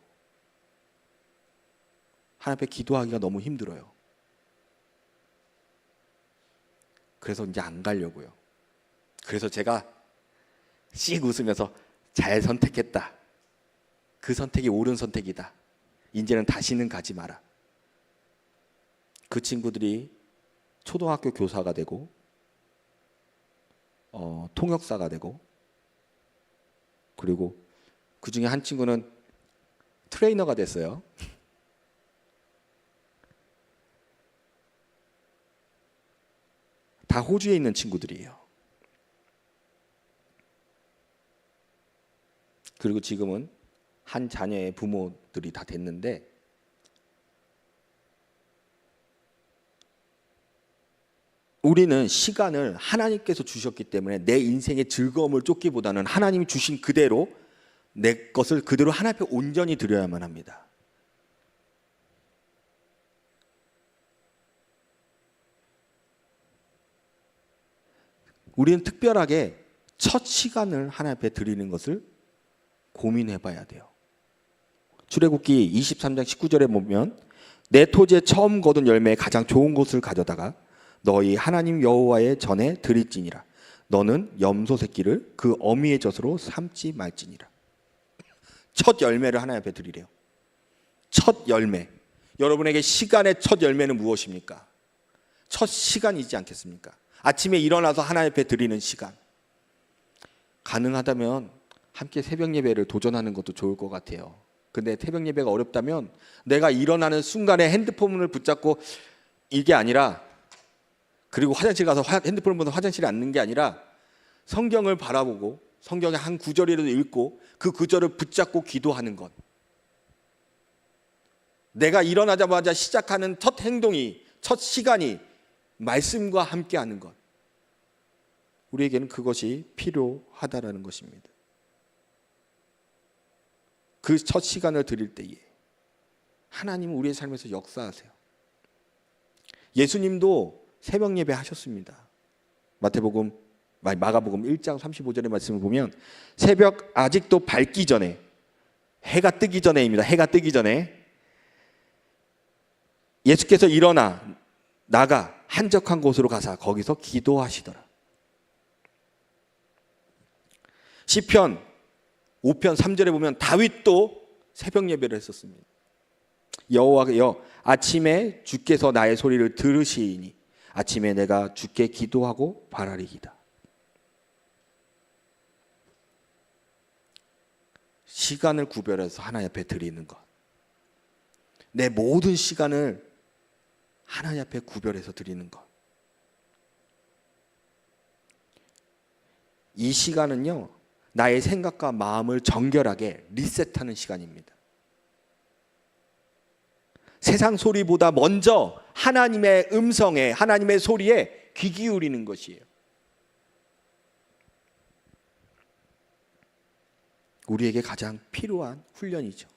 하나님 앞에 기도하기가 너무 힘들어요. 그래서 이제 안 가려고요. 그래서 제가 씩 웃으면서 잘 선택했다. 그 선택이 옳은 선택이다. 이제는 다시는 가지 마라. 그 친구들이 초등학교 교사가 되고 통역사가 되고, 그리고 그 중에 한 친구는 트레이너가 됐어요. 다 호주에 있는 친구들이에요. 그리고 지금은 한 자녀의 부모들이 다 됐는데, 우리는 시간을 하나님께서 주셨기 때문에 내 인생의 즐거움을 쫓기보다는 하나님이 주신 그대로 내 것을 그대로 하나님 앞에 온전히 드려야만 합니다. 우리는 특별하게 첫 시간을 하나님 앞에 드리는 것을 고민해 봐야 돼요. 출애굽기 23장 19절에 보면, 내 토지에 처음 거둔 열매의 가장 좋은 것을 가져다가 너희 하나님 여호와의 전에 드릴지니라. 너는 염소 새끼를 그 어미의 젖으로 삼지 말지니라. 첫 열매를 하나님 앞에 드리래요. 첫 열매. 여러분에게 시간의 첫 열매는 무엇입니까? 첫 시간이지 않겠습니까? 아침에 일어나서 하나님 앞에 드리는 시간. 가능하다면 함께 새벽 예배를 도전하는 것도 좋을 것 같아요. 근데 새벽 예배가 어렵다면 내가 일어나는 순간에 핸드폰을 붙잡고 이게 아니라, 그리고 화장실 가서 핸드폰을 보면 화장실에 앉는 게 아니라 성경을 바라보고 성경의 한 구절이라도 읽고 그 구절을 붙잡고 기도하는 것. 내가 일어나자마자 시작하는 첫 행동이, 첫 시간이 말씀과 함께하는 것. 우리에게는 그것이 필요하다라는 것입니다. 그 첫 시간을 드릴 때에 하나님은 우리의 삶에서 역사하세요. 예수님도 새벽 예배 하셨습니다. 마가복음 1장 35절의 말씀을 보면 새벽 아직도 밝기 전에, 해가 뜨기 전에입니다. 해가 뜨기 전에 예수께서 일어나 나가 한적한 곳으로 가사 거기서 기도하시더라. 시편 5편 3절에 보면 다윗도 새벽 예배를 했었습니다. 여호와여, 아침에 주께서 나의 소리를 들으시니 아침에 내가 주께 기도하고 바라리이다. 시간을 구별해서 하나님 앞에 드리는 것. 내 모든 시간을 하나님 앞에 구별해서 드리는 것. 이 시간은요, 나의 생각과 마음을 정결하게 리셋하는 시간입니다. 세상 소리보다 먼저 하나님의 음성에, 하나님의 소리에 귀 기울이는 것이에요. 우리에게 가장 필요한 훈련이죠.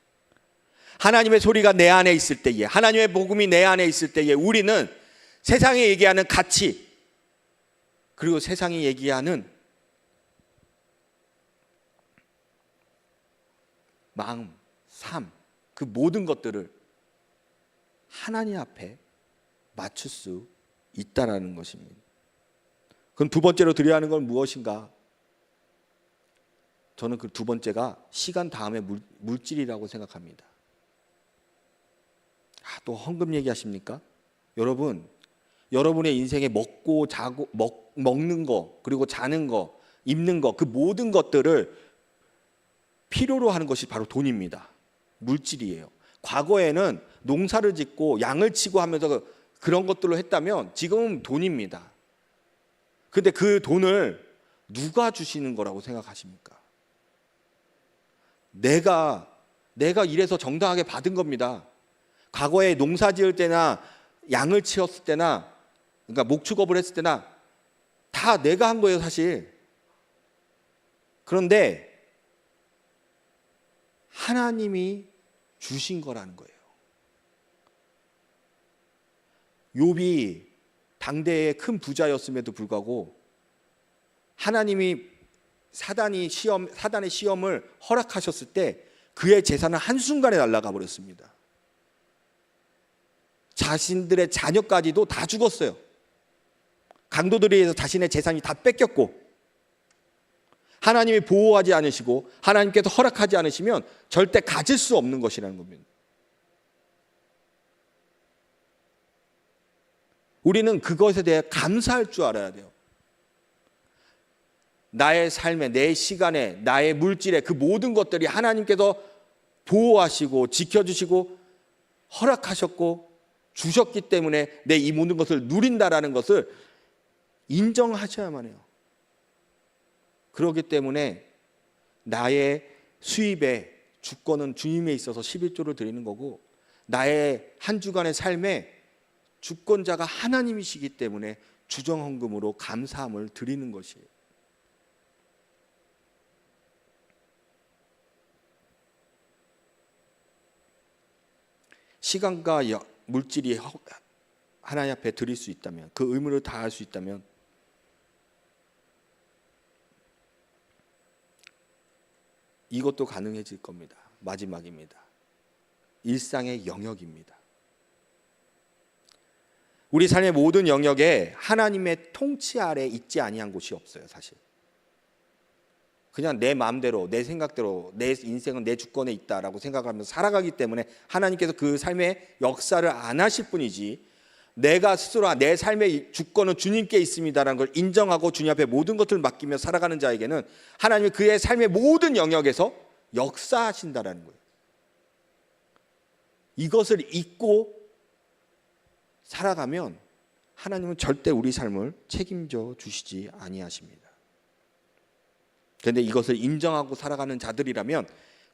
하나님의 소리가 내 안에 있을 때에, 하나님의 복음이 내 안에 있을 때에 우리는 세상이 얘기하는 가치, 그리고 세상이 얘기하는 마음, 삶, 그 모든 것들을 하나님 앞에 맞출 수 있다라는 것입니다. 그럼 두 번째로 드려야 하는 건 무엇인가? 저는 그 두 번째가 시간 다음에 물질이라고 생각합니다. 또 헌금 얘기하십니까? 여러분, 여러분의 인생에 먹고 자고 먹는 거, 그리고 자는 거, 입는 거, 그 모든 것들을 필요로 하는 것이 바로 돈입니다. 물질이에요. 과거에는 농사를 짓고 양을 치고 하면서 그런 것들로 했다면 지금은 돈입니다. 근데 그 돈을 누가 주시는 거라고 생각하십니까? 내가 이래서 정당하게 받은 겁니다. 과거에 농사 지을 때나 양을 치었을 때나, 그러니까 목축업을 했을 때나 다 내가 한 거예요, 사실. 그런데 하나님이 주신 거라는 거예요. 욥이 당대의 큰 부자였음에도 불구하고 하나님이 사단의 시험을 허락하셨을 때 그의 재산은 한순간에 날아가 버렸습니다. 자신들의 자녀까지도 다 죽었어요. 강도들에 의해서 자신의 재산이 다 뺏겼고, 하나님이 보호하지 않으시고 하나님께서 허락하지 않으시면 절대 가질 수 없는 것이라는 겁니다. 우리는 그것에 대해 감사할 줄 알아야 돼요. 나의 삶에, 내 시간에, 나의 물질에 그 모든 것들이 하나님께서 보호하시고 지켜주시고 허락하셨고 주셨기 때문에 내 이 모든 것을 누린다라는 것을 인정하셔야만 해요. 그렇기 때문에 나의 수입의 주권은 주님에 있어서 11조를 드리는 거고, 나의 한 주간의 삶에 주권자가 하나님이시기 때문에 주정헌금으로 감사함을 드리는 것이에요. 시간과 물질이 하나님 앞에 드릴 수 있다면, 그 의무를 다할 수 있다면 이것도 가능해질 겁니다. 마지막입니다. 일상의 영역입니다. 우리 삶의 모든 영역에 하나님의 통치 아래 있지 아니한 곳이 없어요, 사실. 그냥 내 마음대로, 내 생각대로 내 인생은 내 주권에 있다라고 생각하면서 살아가기 때문에 하나님께서 그 삶의 역사를 안 하실 뿐이지, 내가 스스로 내 삶의 주권은 주님께 있습니다라는 걸 인정하고 주님 앞에 모든 것을 맡기며 살아가는 자에게는 하나님이 그의 삶의 모든 영역에서 역사하신다라는 거예요. 이것을 잊고 살아가면 하나님은 절대 우리 삶을 책임져 주시지 아니하십니다. 그런데 이것을 인정하고 살아가는 자들이라면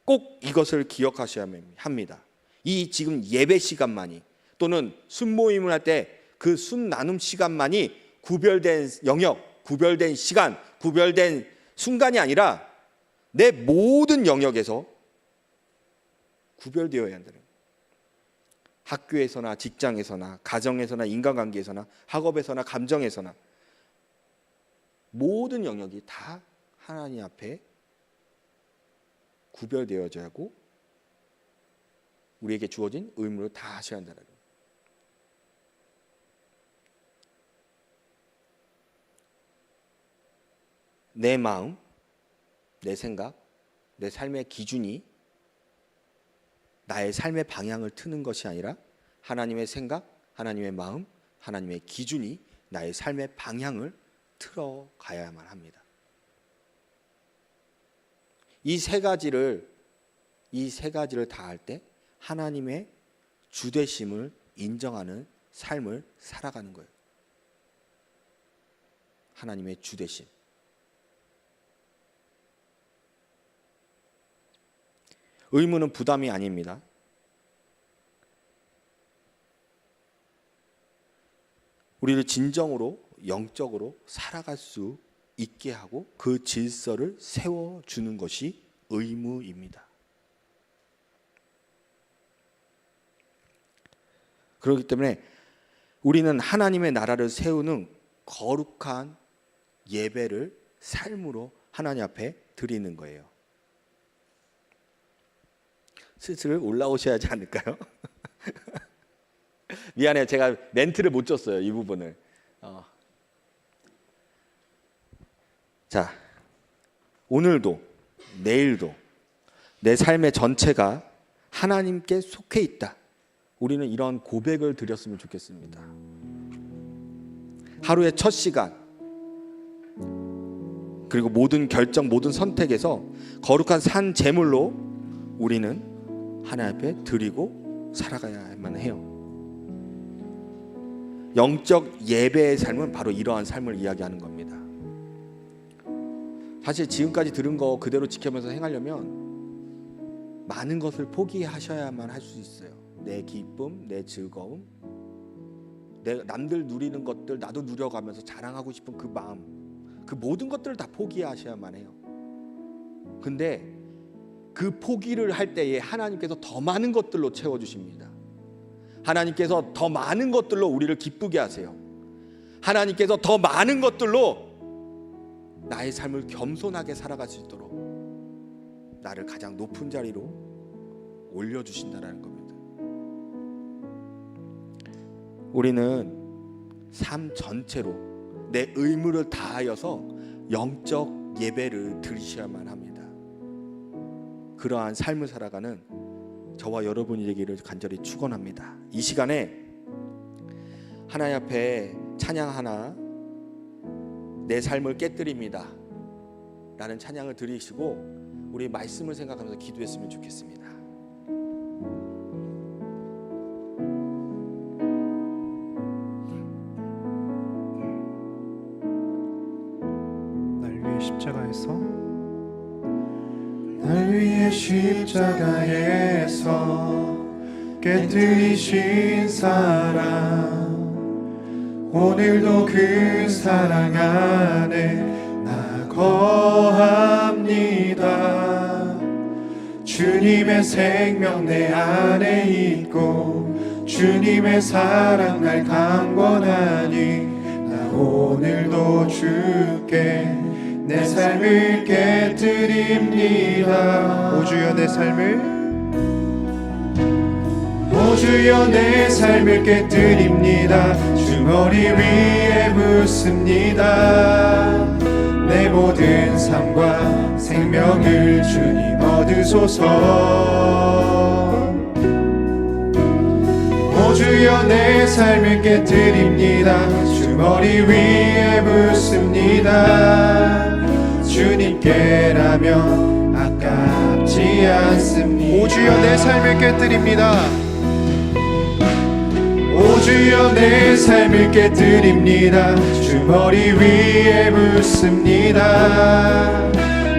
꼭 이것을 기억하셔야 합니다. 이 지금 예배 시간만이 또는 순모임을 할 때 그 순 나눔 시간만이 구별된 영역, 구별된 시간, 구별된 순간이 아니라 내 모든 영역에서 구별되어야 한다는 거예요. 학교에서나 직장에서나 가정에서나 인간관계에서나 학업에서나 감정에서나 모든 영역이 다 하나님 앞에 구별되어져야 하고 우리에게 주어진 의무를 다 하셔야 한다는 거예요. 내 마음, 내 생각, 내 삶의 기준이 나의 삶의 방향을 트는 것이 아니라 하나님의 생각, 하나님의 마음, 하나님의 기준이 나의 삶의 방향을 틀어 가야만 합니다. 이 세 가지를 다 할 때 하나님의 주되심을 인정하는 삶을 살아가는 거예요. 하나님의 주되심. 의무는 부담이 아닙니다. 우리를 진정으로 영적으로 살아갈 수 있게 하고 그 질서를 세워주는 것이 의무입니다. 그렇기 때문에 우리는 하나님의 나라를 세우는 거룩한 예배를 삶으로 하나님 앞에 드리는 거예요. 슬슬 올라오셔야 하지 않을까요? 미안해요. 제가 멘트를 못 줬어요. 이 부분을. 자, 오늘도 내일도 내 삶의 전체가 하나님께 속해 있다. 우리는 이런 고백을 드렸으면 좋겠습니다. 하루의 첫 시간 그리고 모든 결정, 모든 선택에서 거룩한 산 제물로 우리는 하나님 앞에 드리고 살아가야만 해요. 영적 예배의 삶은 바로 이러한 삶을 이야기하는 겁니다. 사실 지금까지 들은 거 그대로 지키면서 행하려면 많은 것을 포기하셔야만 할 수 있어요. 내 기쁨, 내 즐거움, 남들 누리는 것들 나도 누려가면서 자랑하고 싶은 그 마음, 그 모든 것들을 다 포기하셔야만 해요. 근데 그 포기를 할 때에 하나님께서 더 많은 것들로 채워주십니다. 하나님께서 더 많은 것들로 우리를 기쁘게 하세요. 하나님께서 더 많은 것들로 나의 삶을 겸손하게 살아갈 수 있도록 나를 가장 높은 자리로 올려주신다는 겁니다. 우리는 삶 전체로 내 의무를 다하여서 영적 예배를 드리셔야만 합니다. 그러한 삶을 살아가는 저와 여러분이 되기를 간절히 축원합니다. 이 시간에 하나님 앞에 찬양 하나 내 삶을 깨뜨립니다 라는 찬양을 드리시고 우리 말씀을 생각하면서 기도했으면 좋겠습니다. 날 위해 십자가에서 깨뜨리신 사랑 오늘도 그 사랑 안에 나 거합니다. 주님의 생명 내 안에 있고 주님의 사랑 날 강권하니 나 오늘도 주께 내 삶을 깨뜨립니다. 오 주여 내 삶을 오 주여 내 삶을 깨뜨립니다. 주 머리 위에 묻습니다. 내 모든 삶과 생명을 주님 얻으소서. 오 주여 내 삶을 깨뜨립니다. 주 머리 위에 붓습니다. 주님께라면 아깝지 않습니다. 오 주여 내 삶을 깨뜨립니다. 오 주여 내 삶을 깨뜨립니다. 주 머리 위에 붓습니다.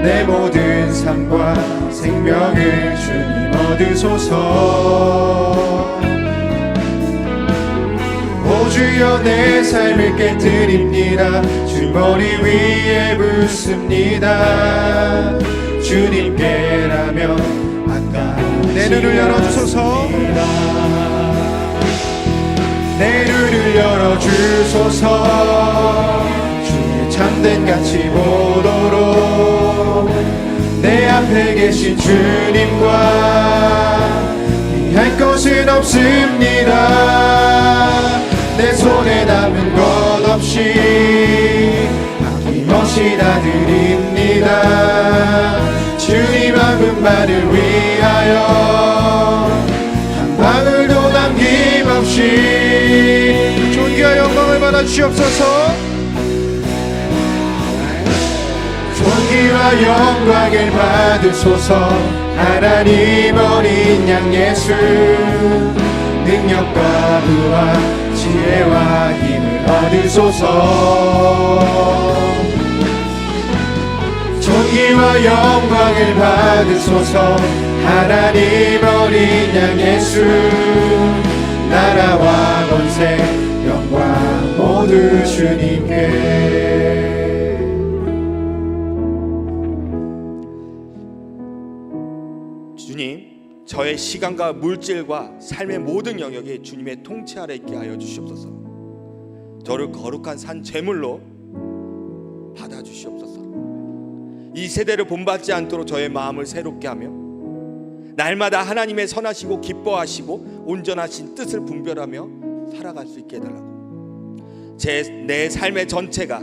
내 모든 삶과 생명을 주님 얻으소서. 오 주여 내 삶을 깨뜨립니다. 주 머리 위에 붓습니다. 주님께라면 아깝지 내 눈을 열어주소서. 내 눈을 열어주소서. 주의 참된 가치 보도록 내 앞에 계신 주님과 피할 것은 없습니다. 내 손에 담은 것 없이 아낌없이 다 드립니다. 주님 한 분만을 위하여 한 방울도 남김없이 존귀와 영광을 받아 주옵소서. 존귀와 영광을 받으소서. 하나님 어린 양 예수 능력과 부와 지혜와 힘을 얻으소서. 존귀와 영광을 받으소서. 하나님 어린 양 예수 나라와 권세 영광 모두 주님께. 주님, 저의 시간과 물질과 삶의 모든 영역이 주님의 통치 아래 있게 하여 주시옵소서. 저를 거룩한 산 제물로 받아 주시옵소서. 이 세대를 본받지 않도록 저의 마음을 새롭게 하며 날마다 하나님의 선하시고 기뻐하시고 온전하신 뜻을 분별하며 살아갈 수 있게 해달라고. 내 삶의 전체가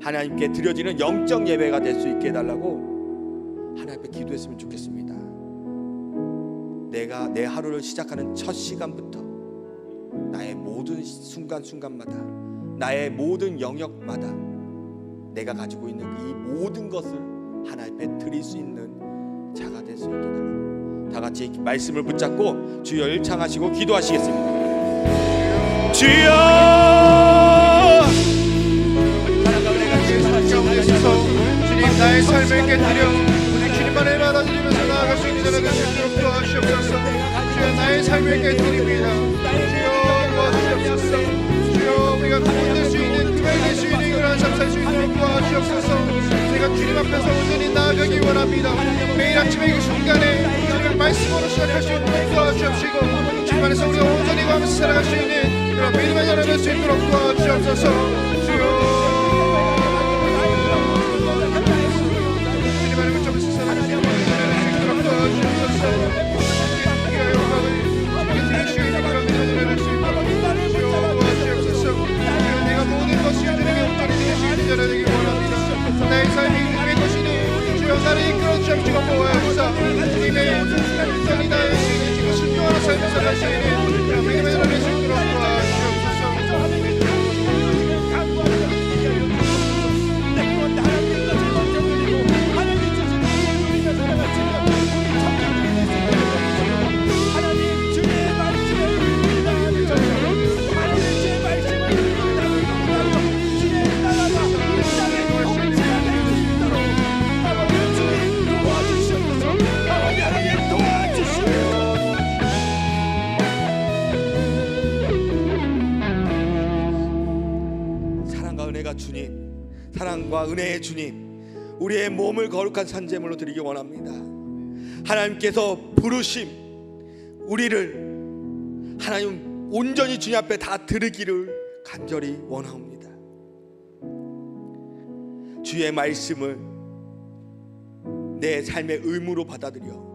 하나님께 드려지는 영적 예배가 될 수 있게 해달라고 하나님 앞에 기도했으면 좋겠습니다. 내가 내 하루를 시작하는 첫 시간부터 나의 모든 순간순간마다 나의 모든 영역마다 내가 가지고 있는 이 모든 것을 하나님 앞에 드릴 수 있는 자가 될 수 있게 해달라고. 다 같이 말씀을 붙잡고 주여 일창하시고 기도하시겠습니다. 주여 주님 나의 삶을 깨뜨려 오직 주님만을 받아들이면서 나아갈 수 있는 자가 되시도록 도와주시옵소서. 주여 나의 삶을 깨뜨립니다. 주여 도와주시옵소서. 주여 우리가 구원될 수 있는 그에게 수 있는 그런 삶 살 수 있도록 도와주시옵소서. 제가 주님 앞에서 온전히 나아가기 원합니다. 매일 아침에 그 순간에 주님의 말씀으로 시작할 수 있도록 도와주시옵시고 주님 안에서 우리가 온전히 가면서 살아갈 수 있는 그런 믿음의 자가 될 수 있도록 도와주시옵소서. 주여 나의 삶이 주님의 것이니 주여 나를 이끌어 주옵시고 보호하옵소서. 주님의 온전히 나의 지금 순종하는 삶을 살아갈 수 있는 그런 믿음의 자가 될 수 있도록 도와주옵소서. 주님, 사랑과 은혜의 주님, 우리의 몸을 거룩한 산제물로 드리기 원합니다. 하나님께서 부르심 우리를 하나님 온전히 주님 앞에 다 드리기를 간절히 원합니다. 주의 말씀을 내 삶의 의무로 받아들여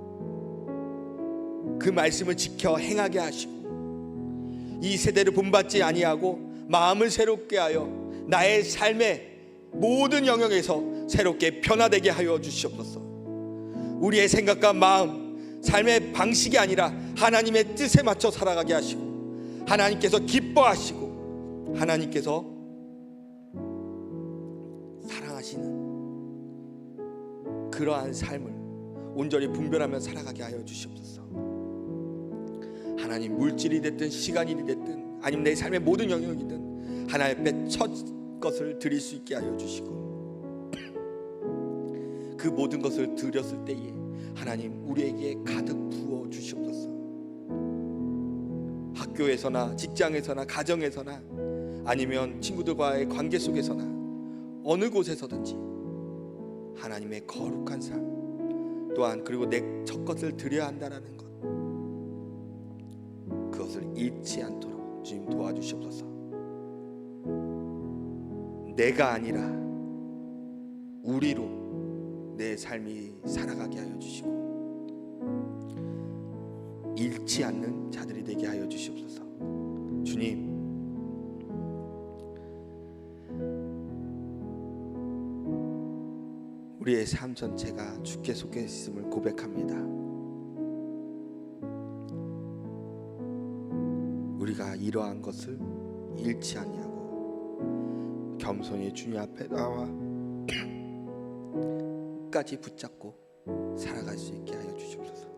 그 말씀을 지켜 행하게 하시고 이 세대를 본받지 아니하고 마음을 새롭게 하여 나의 삶의 모든 영역에서 새롭게 변화되게 하여 주시옵소서. 우리의 생각과 마음, 삶의 방식이 아니라 하나님의 뜻에 맞춰 살아가게 하시고 하나님께서 기뻐하시고 하나님께서 사랑하시는 그러한 삶을 온전히 분별하며 살아가게 하여 주시옵소서. 하나님, 물질이 됐든 시간이 됐든 아니면 내 삶의 모든 영역이든 하나님 앞에 첫 것을 드릴 수 있게 하여 주시고, 그 모든 것을 드렸을 때에 하나님 우리에게 가득 부어 주시옵소서. 학교에서나 직장에서나 가정에서나 아니면 친구들과의 관계 속에서나 어느 곳에서든지 하나님의 거룩한 삶 또한, 그리고 내 첫 것을 드려야 한다는 것, 그것을 잃지 않도록 주님 도와주시옵소서. 내가 아니라 우리로 내 삶이 살아가게 하여 주시고 잃지 않는 자들이 되게 하여 주시옵소서. 주님, 우리의 삶 전체가 주께 속해 있음을 고백합니다. 우리가 이러한 것을 잃지 아니하고 겸손히 주님 앞에 나와 끝까지 붙잡고 살아갈 수 있게 하여 주시옵소서.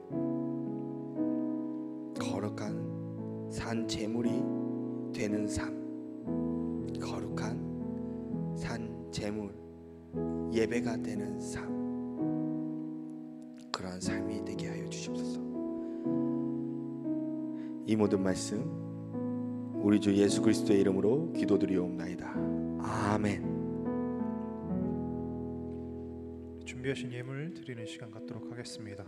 거룩한 산 제물이 되는 삶, 거룩한 산 제물 예배가 되는 삶, 그러한 삶이 되게 하여 주시옵소서. 이 모든 말씀 우리 주 예수 그리스도의 이름으로 기도드리옵나이다. 아멘. 준비하신 예물 드리는 시간 갖도록 하겠습니다.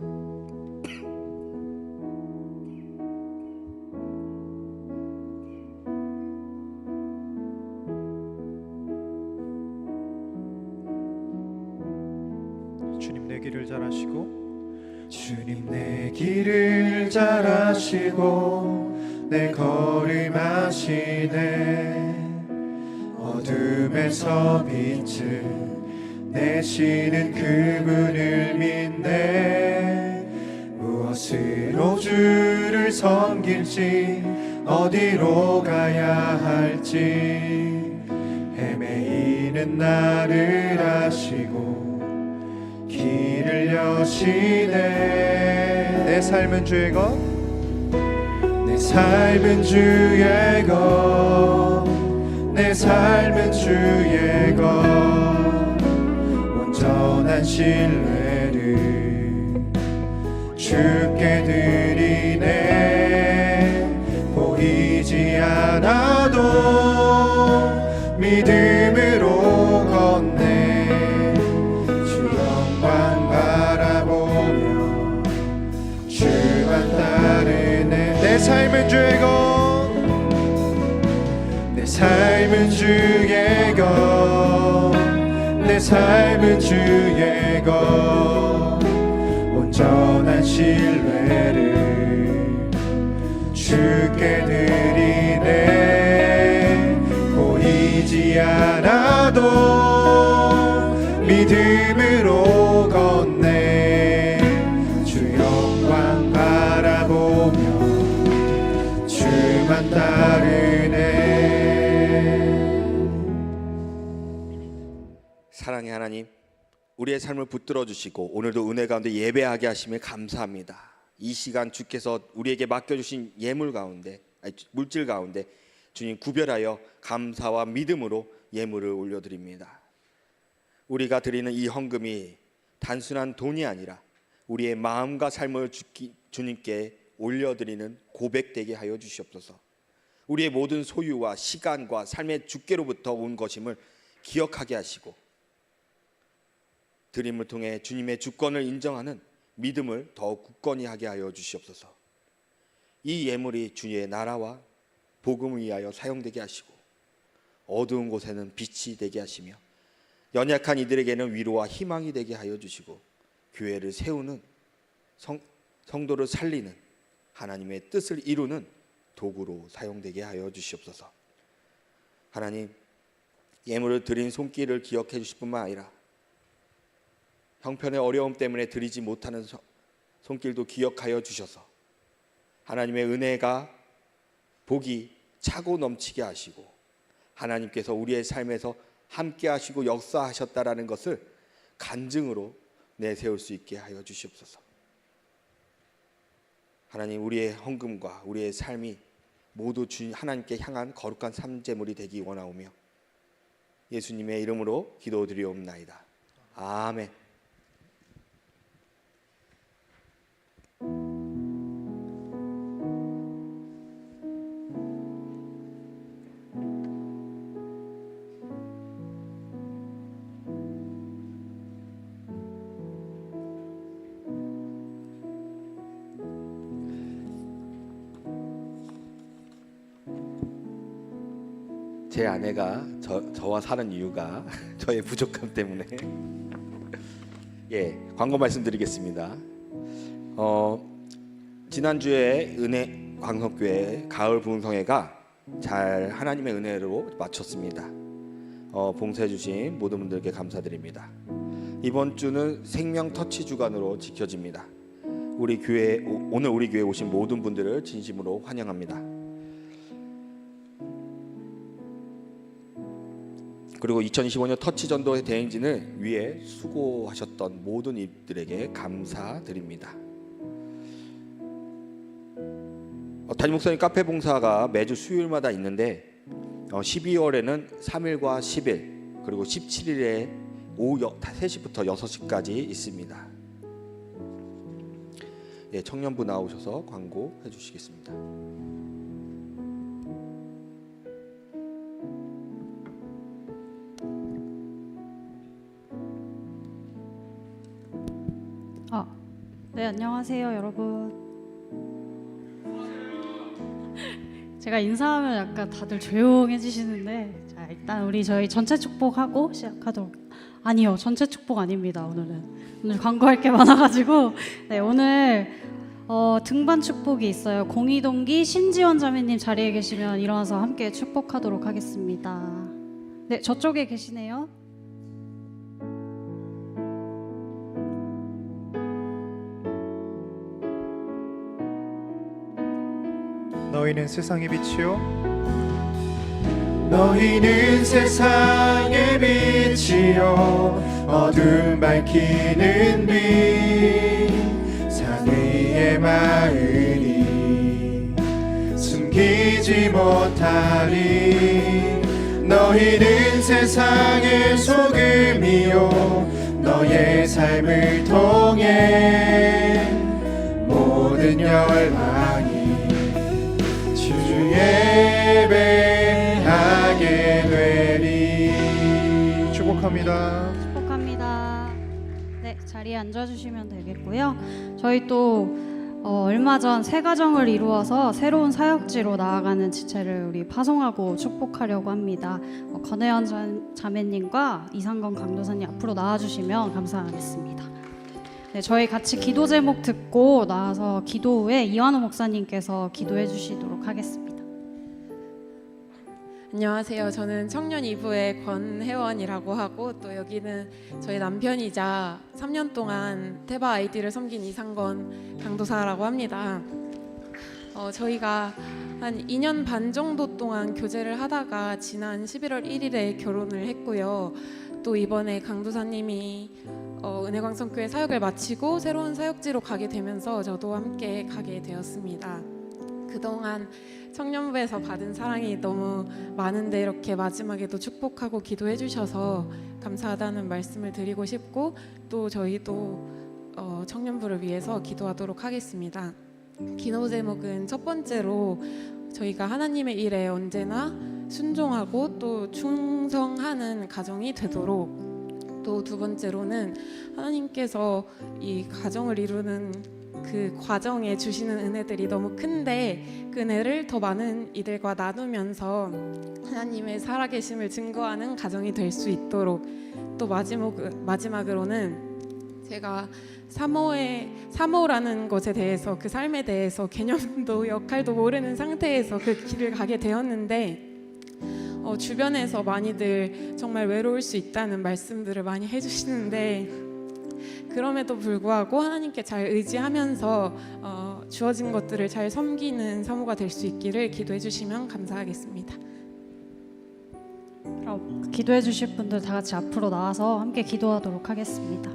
주님 내 길을 잘 아시고, 주님 내 길을 잘 아시고 내 걸음 아시네. 어둠에서 빛을 내시는 그분을 믿네. 무엇으로 주를 섬길지 어디로 가야 할지 헤매이는 나를 아시고 길을 여시네. 내 삶은 주의 것, 내 삶은 주의 것, 내 삶은 주의 것. 온전한 신뢰를 주께 드리네. 보이지 않아도 믿음으로 걷네. 주 영광 바라보며 주만 따르네. 내 삶은 주의 것, 내 삶은 주의 것, 내 삶은 주의 것. 온전한 신뢰를 주께 드리네. 보이지 않아도 믿음으로 걷네. 주 영광 바라보며 주만 따르네. 사랑의 하나님, 우리의 삶을 붙들어 주시고 오늘도 은혜 가운데 예배하게 하심에 감사합니다. 이 시간 주께서 우리에게 맡겨주신 예물 가운데, 물질 가운데 주님 구별하여 감사와 믿음으로 예물을 올려드립니다. 우리가 드리는 이 헌금이 단순한 돈이 아니라 우리의 마음과 삶을 주님께 올려드리는 고백되게 하여 주시옵소서. 우리의 모든 소유와 시간과 삶의 주께로부터 온 것임을 기억하게 하시고 드림을 통해 주님의 주권을 인정하는 믿음을 더욱 굳건히 하게 하여 주시옵소서. 이 예물이 주의 나라와 복음을 위하여 사용되게 하시고 어두운 곳에는 빛이 되게 하시며 연약한 이들에게는 위로와 희망이 되게 하여 주시고 교회를 세우는 성도를 살리는 하나님의 뜻을 이루는 도구로 사용되게 하여 주시옵소서. 하나님, 예물을 드린 손길을 기억해 주실 뿐만 아니라 형편의 어려움 때문에 드리지 못하는 손길도 기억하여 주셔서 하나님의 은혜가 복이 차고 넘치게 하시고 하나님께서 우리의 삶에서 함께 하시고 역사하셨다라는 것을 간증으로 내세울 수 있게 하여 주시옵소서. 하나님, 우리의 헌금과 우리의 삶이 모두 하나님께 향한 거룩한 삶제물이 되기 원하오며 예수님의 이름으로 기도드리옵나이다. 아멘. 제 아내가 저와 사는 이유가 저의 부족함 때문에 예, 광고 말씀드리겠습니다. 지난주에 은혜 광석교회 가을 부흥성회가 잘 하나님의 은혜로 마쳤습니다. 봉사해 주신 모든 분들께 감사드립니다. 이번 주는 생명 터치 주간으로 지켜집니다. 오늘 우리 교회에 오신 모든 분들을 진심으로 환영합니다. 그리고 2025년 터치 전도의 대행진을 위해 수고하셨던 모든 이들에게 감사드립니다. 담임 목사님 카페 봉사가 매주 수요일마다 있는데 12월에는 3일과 10일 그리고 17일에 오후 3시부터 6시까지 있습니다. 예, 청년부 나오셔서 광고해 주시겠습니다. 네, 안녕하세요, 여러분. 제가 인사하면 약간 다들 조용해지시는데, 자, 일단 저희 전체 축복하고 시작하도록. 아니요, 전체 축복 아닙니다. 오늘 광고할 게 많아가지고. 네, 오늘 등반 축복이 있어요. 공이동기 신지원 자매님 자리에 계시면 일어나서 함께 축복하도록 하겠습니다. 네, 저쪽에 계시네요. 너희는 세상의 빛이요 너희는 세상의 빛이요 어둠 밝히는 빛 사내의 마을이 숨기지 못하리 너희는 세상의 소금이요 너의 삶을 통해 모든 열방이 예배하게 되리. 축복합니다. 축복합니다. 네, 자리에 앉아주시면 되겠고요. 저희 또 얼마 전 새 가정을 이루어서 새로운 사역지로 나아가는 지체를 우리 파송하고 축복하려고 합니다. 권혜연 자매님과 이상건 강도사님 앞으로 나와주시면 감사하겠습니다. 네, 저희 같이 기도 제목 듣고 나와서 기도 후에 이완호 목사님께서 기도해 주시도록 하겠습니다. 안녕하세요. 저는 청년 2부의 권혜원이라고 하고 또 여기는 저희 남편이자 3년 동안 테바 아이디를 섬긴 이상건 강도사라고 합니다. 저희가 한 2년 반 정도 동안 교제를 하다가 지난 11월 1일에 결혼을 했고요. 또 이번에 강도사님이 은혜광성교회 사역을 마치고 새로운 사역지로 가게 되면서 저도 함께 가게 되었습니다. 그동안 청년부에서 받은 사랑이 너무 많은데 이렇게 마지막에도 축복하고 기도해 주셔서 감사하다는 말씀을 드리고 싶고 또 저희도 청년부를 위해서 기도하도록 하겠습니다. 기도 제목은 첫 번째로 저희가 하나님의 일에 언제나 순종하고 또 충성하는 가정이 되도록, 또 두 번째로는 하나님께서 이 가정을 이루는 그 과정에 주시는 은혜들이 너무 큰데 그 은혜를 더 많은 이들과 나누면서 하나님의 살아계심을 증거하는 가정이 될 수 있도록, 또 마지막으로는 제가 사모라는 것에 대해서, 그 삶에 대해서 개념도 역할도 모르는 상태에서 그 길을 가게 되었는데 주변에서 많이들 정말 외로울 수 있다는 말씀들을 많이 해주시는데 그럼에도 불구하고 하나님께 잘 의지하면서 주어진 것들을 잘 섬기는 사모가 될 수 있기를 기도해 주시면 감사하겠습니다. 그럼 기도해 주실 분들 다 같이 앞으로 나와서 함께 기도하도록 하겠습니다.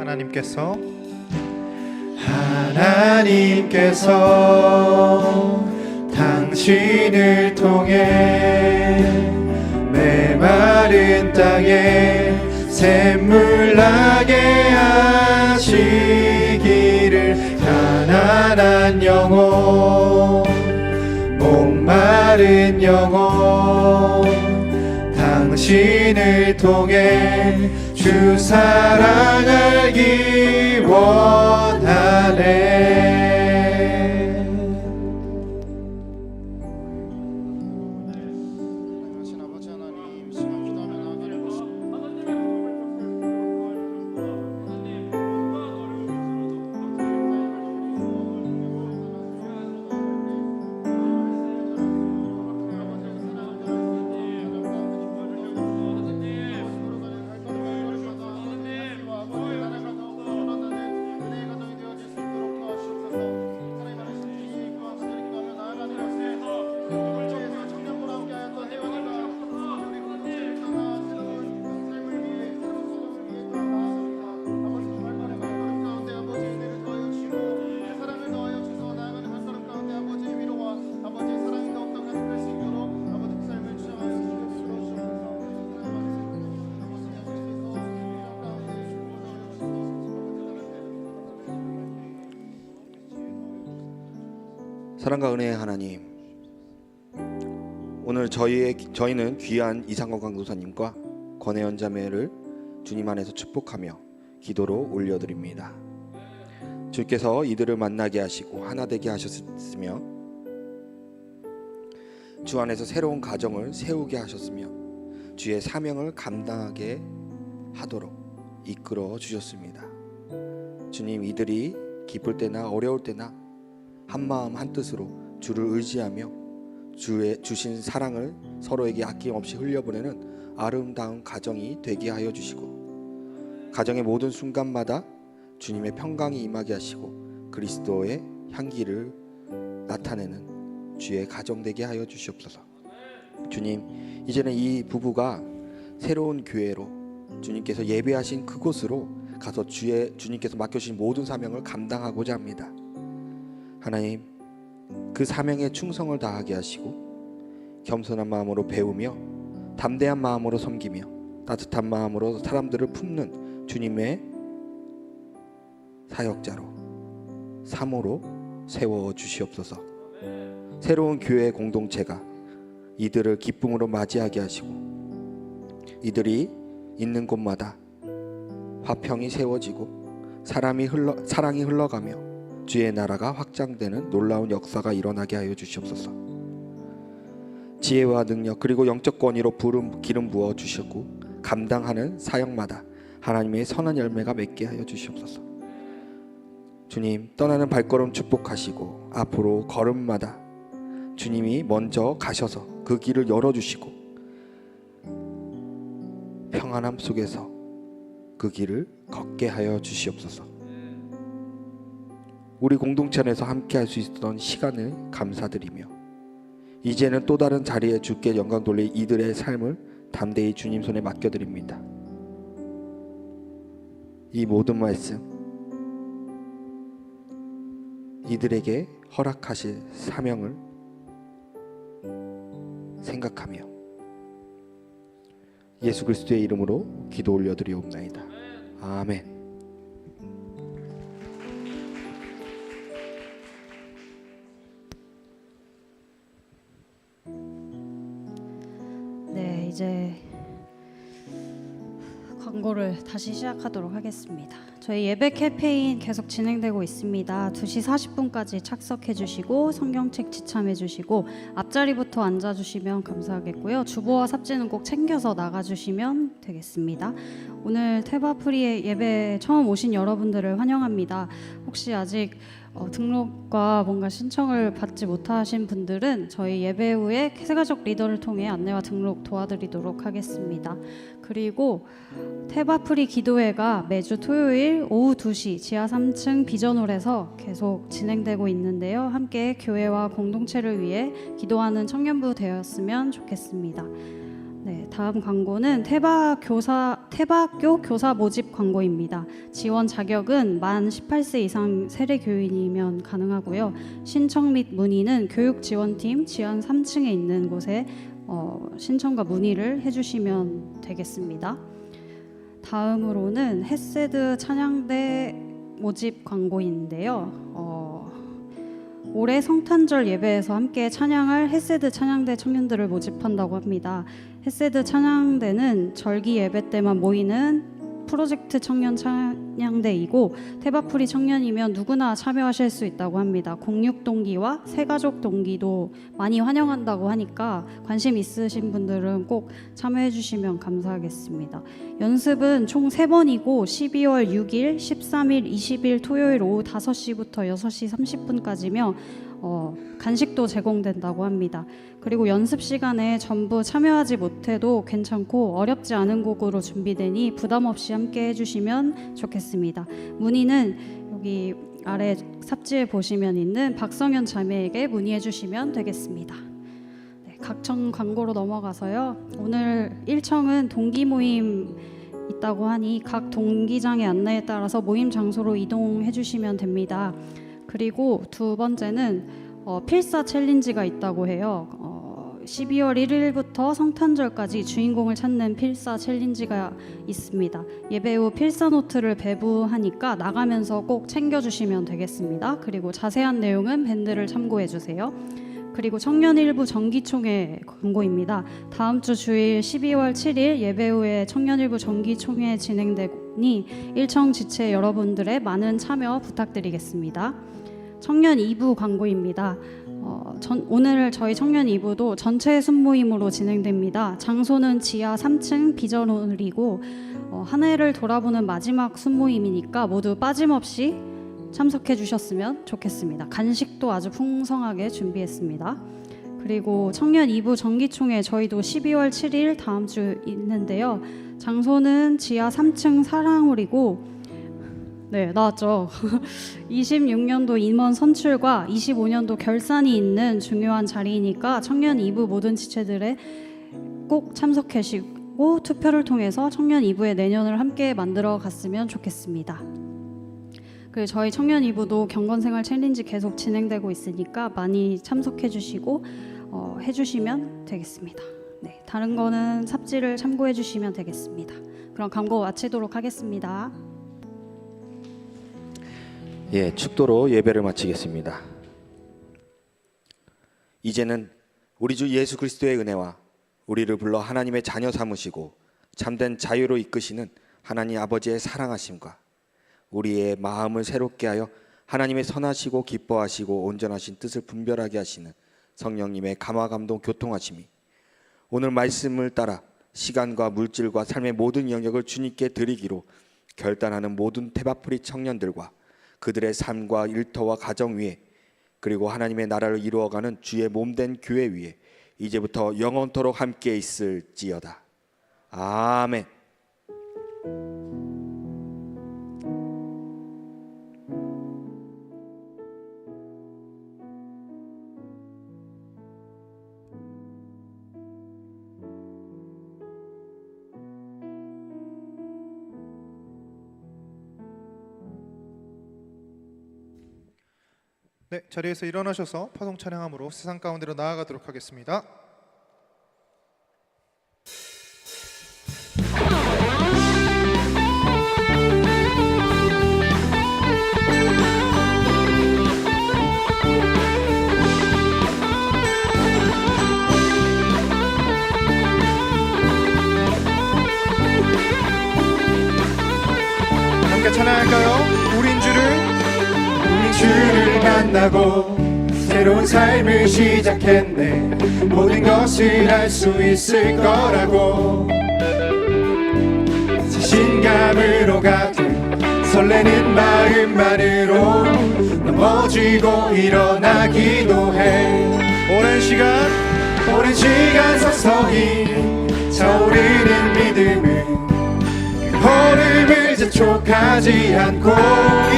하나님께서 당신을 통해 메마른 땅에 샘물 나게 하시기를 가난한 영혼 목마른 영혼 당신을 통해 주 사랑 알기 원하네. 아버지 하나님, 시간 기도하면 하늘을 보시고 사랑과 은혜의 하나님, 오늘 저희는 귀한 이상건 강도사님과 권혜연 자매를 주님 안에서 축복하며 기도로 올려드립니다. 주께서 이들을 만나게 하시고 하나 되게 하셨으며 주 안에서 새로운 가정을 세우게 하셨으며 주의 사명을 감당하게 하도록 이끌어 주셨습니다. 주님, 이들이 기쁠 때나 어려울 때나 한마음 한뜻으로 주를 의지하며 주의 주신 사랑을 서로에게 아낌없이 흘려보내는 아름다운 가정이 되게 하여 주시고 가정의 모든 순간마다 주님의 평강이 임하게 하시고 그리스도의 향기를 나타내는 주의 가정 되게 하여 주시옵소서. 주님, 이제는 이 부부가 새로운 교회로 주님께서 예배하신 그곳으로 가서 주님께서 맡겨주신 모든 사명을 감당하고자 합니다. 하나님, 그 사명에 충성을 다하게 하시고 겸손한 마음으로 배우며 담대한 마음으로 섬기며 따뜻한 마음으로 사람들을 품는 주님의 사역자로 사모로 세워 주시옵소서. 새로운 교회 공동체가 이들을 기쁨으로 맞이하게 하시고 이들이 있는 곳마다 화평이 세워지고 사랑이 흘러가며 주의 나라가 확장되는 놀라운 역사가 일어나게 하여 주시옵소서. 지혜와 능력 그리고 영적 권위로 기름 부어 주셨고 감당하는 사역마다 하나님의 선한 열매가 맺게 하여 주시옵소서. 주님, 떠나는 발걸음 축복하시고 앞으로 걸음마다 주님이 먼저 가셔서 그 길을 열어주시고 평안함 속에서 그 길을 걷게 하여 주시옵소서. 우리 공동체 안에서 함께 할 수 있었던 시간을 감사드리며 이제는 또 다른 자리에 주께 영광 돌릴 이들의 삶을 담대히 주님 손에 맡겨드립니다. 이 모든 말씀 이들에게 허락하실 사명을 생각하며 예수 그리스도의 이름으로 기도 올려드리옵나이다. 아멘. 네, 이제 광고를 다시 시작하도록 하겠습니다. 저희 예배 캠페인 계속 진행되고 있습니다. 2시 40분까지 착석해 주시고 성경책 지참해 주시고 앞자리부터 앉아 주시면 감사하겠고요. 주보와 삽지는 꼭 챙겨서 나가 주시면 되겠습니다. 오늘 테바프리의 예배 처음 오신 여러분들을 환영합니다. 혹시 아직 등록과 뭔가 신청을 받지 못하신 분들은 저희 예배 후에 세가족 리더를 통해 안내와 등록 도와드리도록 하겠습니다. 그리고 테바프리 기도회가 매주 토요일 오후 2시 지하 3층 비전홀에서 계속 진행되고 있는데요. 함께 교회와 공동체를 위해 기도하는 청년부 되었으면 좋겠습니다. 네, 다음 광고는 테바학교 교사 모집 광고입니다. 지원 자격은 만 18세 이상 세례 교인이면 가능하고요. 신청 및 문의는 교육지원팀 지하 3층에 있는 곳에 신청과 문의를 해주시면 되겠습니다. 다음으로는 헤세드 찬양대 모집 광고인데요. 올해 성탄절 예배에서 함께 찬양할 헤세드 찬양대 청년들을 모집한다고 합니다. 헤세드 찬양대는 절기 예배 때만 모이는 프로젝트 청년 찬양대이고 테바프리 청년이면 누구나 참여하실 수 있다고 합니다. 공육 동기와 새가족 동기도 많이 환영한다고 하니까 관심 있으신 분들은 꼭 참여해 주시면 감사하겠습니다. 연습은 총 3번이고 12월 6일, 13일, 20일 토요일 오후 5시부터 6시 30분까지며 간식도 제공된다고 합니다. 그리고 연습 시간에 전부 참여하지 못해도 괜찮고 어렵지 않은 곡으로 준비되니 부담 없이 함께 해주시면 좋겠습니다. 문의는 여기 아래 삽지에 보시면 있는 박성현 자매에게 문의해 주시면 되겠습니다. 네, 각청 광고로 넘어가서요. 오늘 1청은 동기 모임 있다고 하니 각 동기장의 안내에 따라서 모임 장소로 이동해 주시면 됩니다. 그리고 두 번째는 필사 챌린지가 있다고 해요. 12월 1일부터 성탄절까지 주인공을 찾는 필사 챌린지가 있습니다. 예배 후 필사 노트를 배부하니까 나가면서 꼭 챙겨주시면 되겠습니다. 그리고 자세한 내용은 밴드를 참고해 주세요. 그리고 청년일부 정기총회 광고입니다. 다음 주 주일 12월 7일 예배 후에 청년일부 정기총회 진행되니 일청 지체 여러분들의 많은 참여 부탁드리겠습니다. 청년 2부 광고입니다. 오늘 저희 청년 2부도 전체 순모임으로 진행됩니다. 장소는 지하 3층 비전홀이고 한 해를 돌아보는 마지막 순모임이니까 모두 빠짐없이 참석해 주셨으면 좋겠습니다. 간식도 아주 풍성하게 준비했습니다. 그리고 청년 2부 정기총회 저희도 12월 7일 다음 주 있는데요. 장소는 지하 3층 사랑홀이고 네, 나왔죠. 26년도 임원 선출과 25년도 결산이 있는 중요한 자리이니까 청년 2부 모든 지체들의 꼭 참석하시고 투표를 통해서 청년 2부의 내년을 함께 만들어 갔으면 좋겠습니다. 그리고 저희 청년 2부도 경건생활 챌린지 계속 진행되고 있으니까 많이 참석해 주시고 해주시면 되겠습니다. 네, 다른 거는 삽지를 참고해 주시면 되겠습니다. 그럼 광고 마치도록 하겠습니다. 예, 축도로 예배를 마치겠습니다. 이제는 우리 주 예수 그리스도의 은혜와 우리를 불러 하나님의 자녀 삼으시고 참된 자유로 이끄시는 하나님 아버지의 사랑하심과 우리의 마음을 새롭게 하여 하나님의 선하시고 기뻐하시고 온전하신 뜻을 분별하게 하시는 성령님의 감화 감동 교통하심이 오늘 말씀을 따라 시간과 물질과 삶의 모든 영역을 주님께 드리기로 결단하는 모든 테바프리 청년들과 그들의 삶과 일터와 가정 위에 그리고 하나님의 나라를 이루어가는 주의 몸된 교회 위에 이제부터 영원토록 함께 있을지어다. 아멘. 네, 자리에서 일어나셔서 파송 찬양함으로 세상 가운데로 나아가도록 하겠습니다. 함께 찬양할까요? 우린 주를 만나고 새로운 삶을 시작했네. 모든 것을 할 수 있을 거라고 자신감 자신감으로 가득 설레는 마음만으로 넘어지고 일어나기도 해. 오랜 시간 서서히 차오르는 믿음은 그 걸음을 재촉하지 않고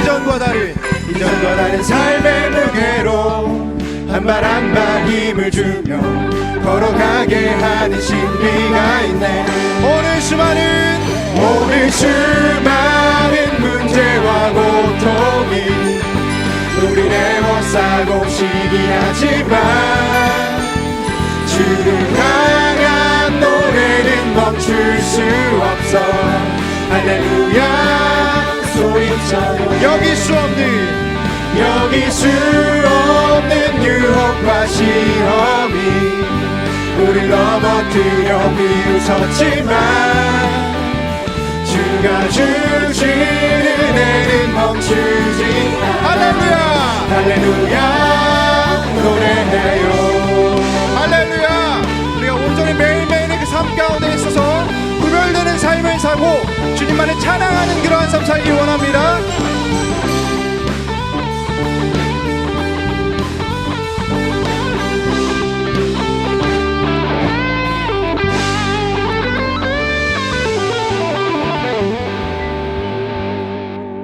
이전과 다른 삶의 무게로 한 발 한 발 힘을 주며 걸어가게 하는 신비가 있네. 오늘 수많은 문제와 고통이 우리를 애워싸고 시기하지만 주를 향한 노래는 멈출 수 없어. 할렐루야 소리쳐요. 여길 수 없는 유혹과 시험이 우릴 넘어뜨려 비웃었지만 주가 주신 은혜는 멈추지 않아. 할렐루야 노래해요. 할렐루야. 우리가 온전히 매일매일의 그 삶 가운데 있어서 구별되는 삶을 살고 주님만을 찬양하는 그러한 삶 살기 원합니다.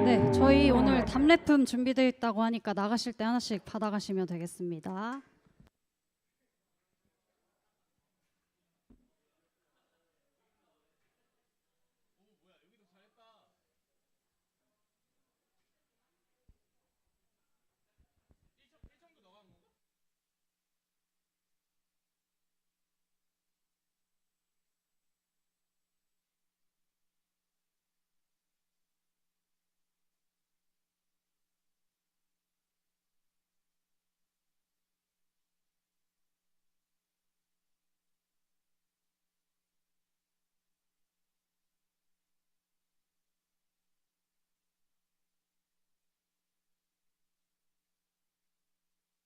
네, 저희 오늘 답례품 준비되어 있다고 하니까 나가실 때 하나씩 받아가시면 되겠습니다.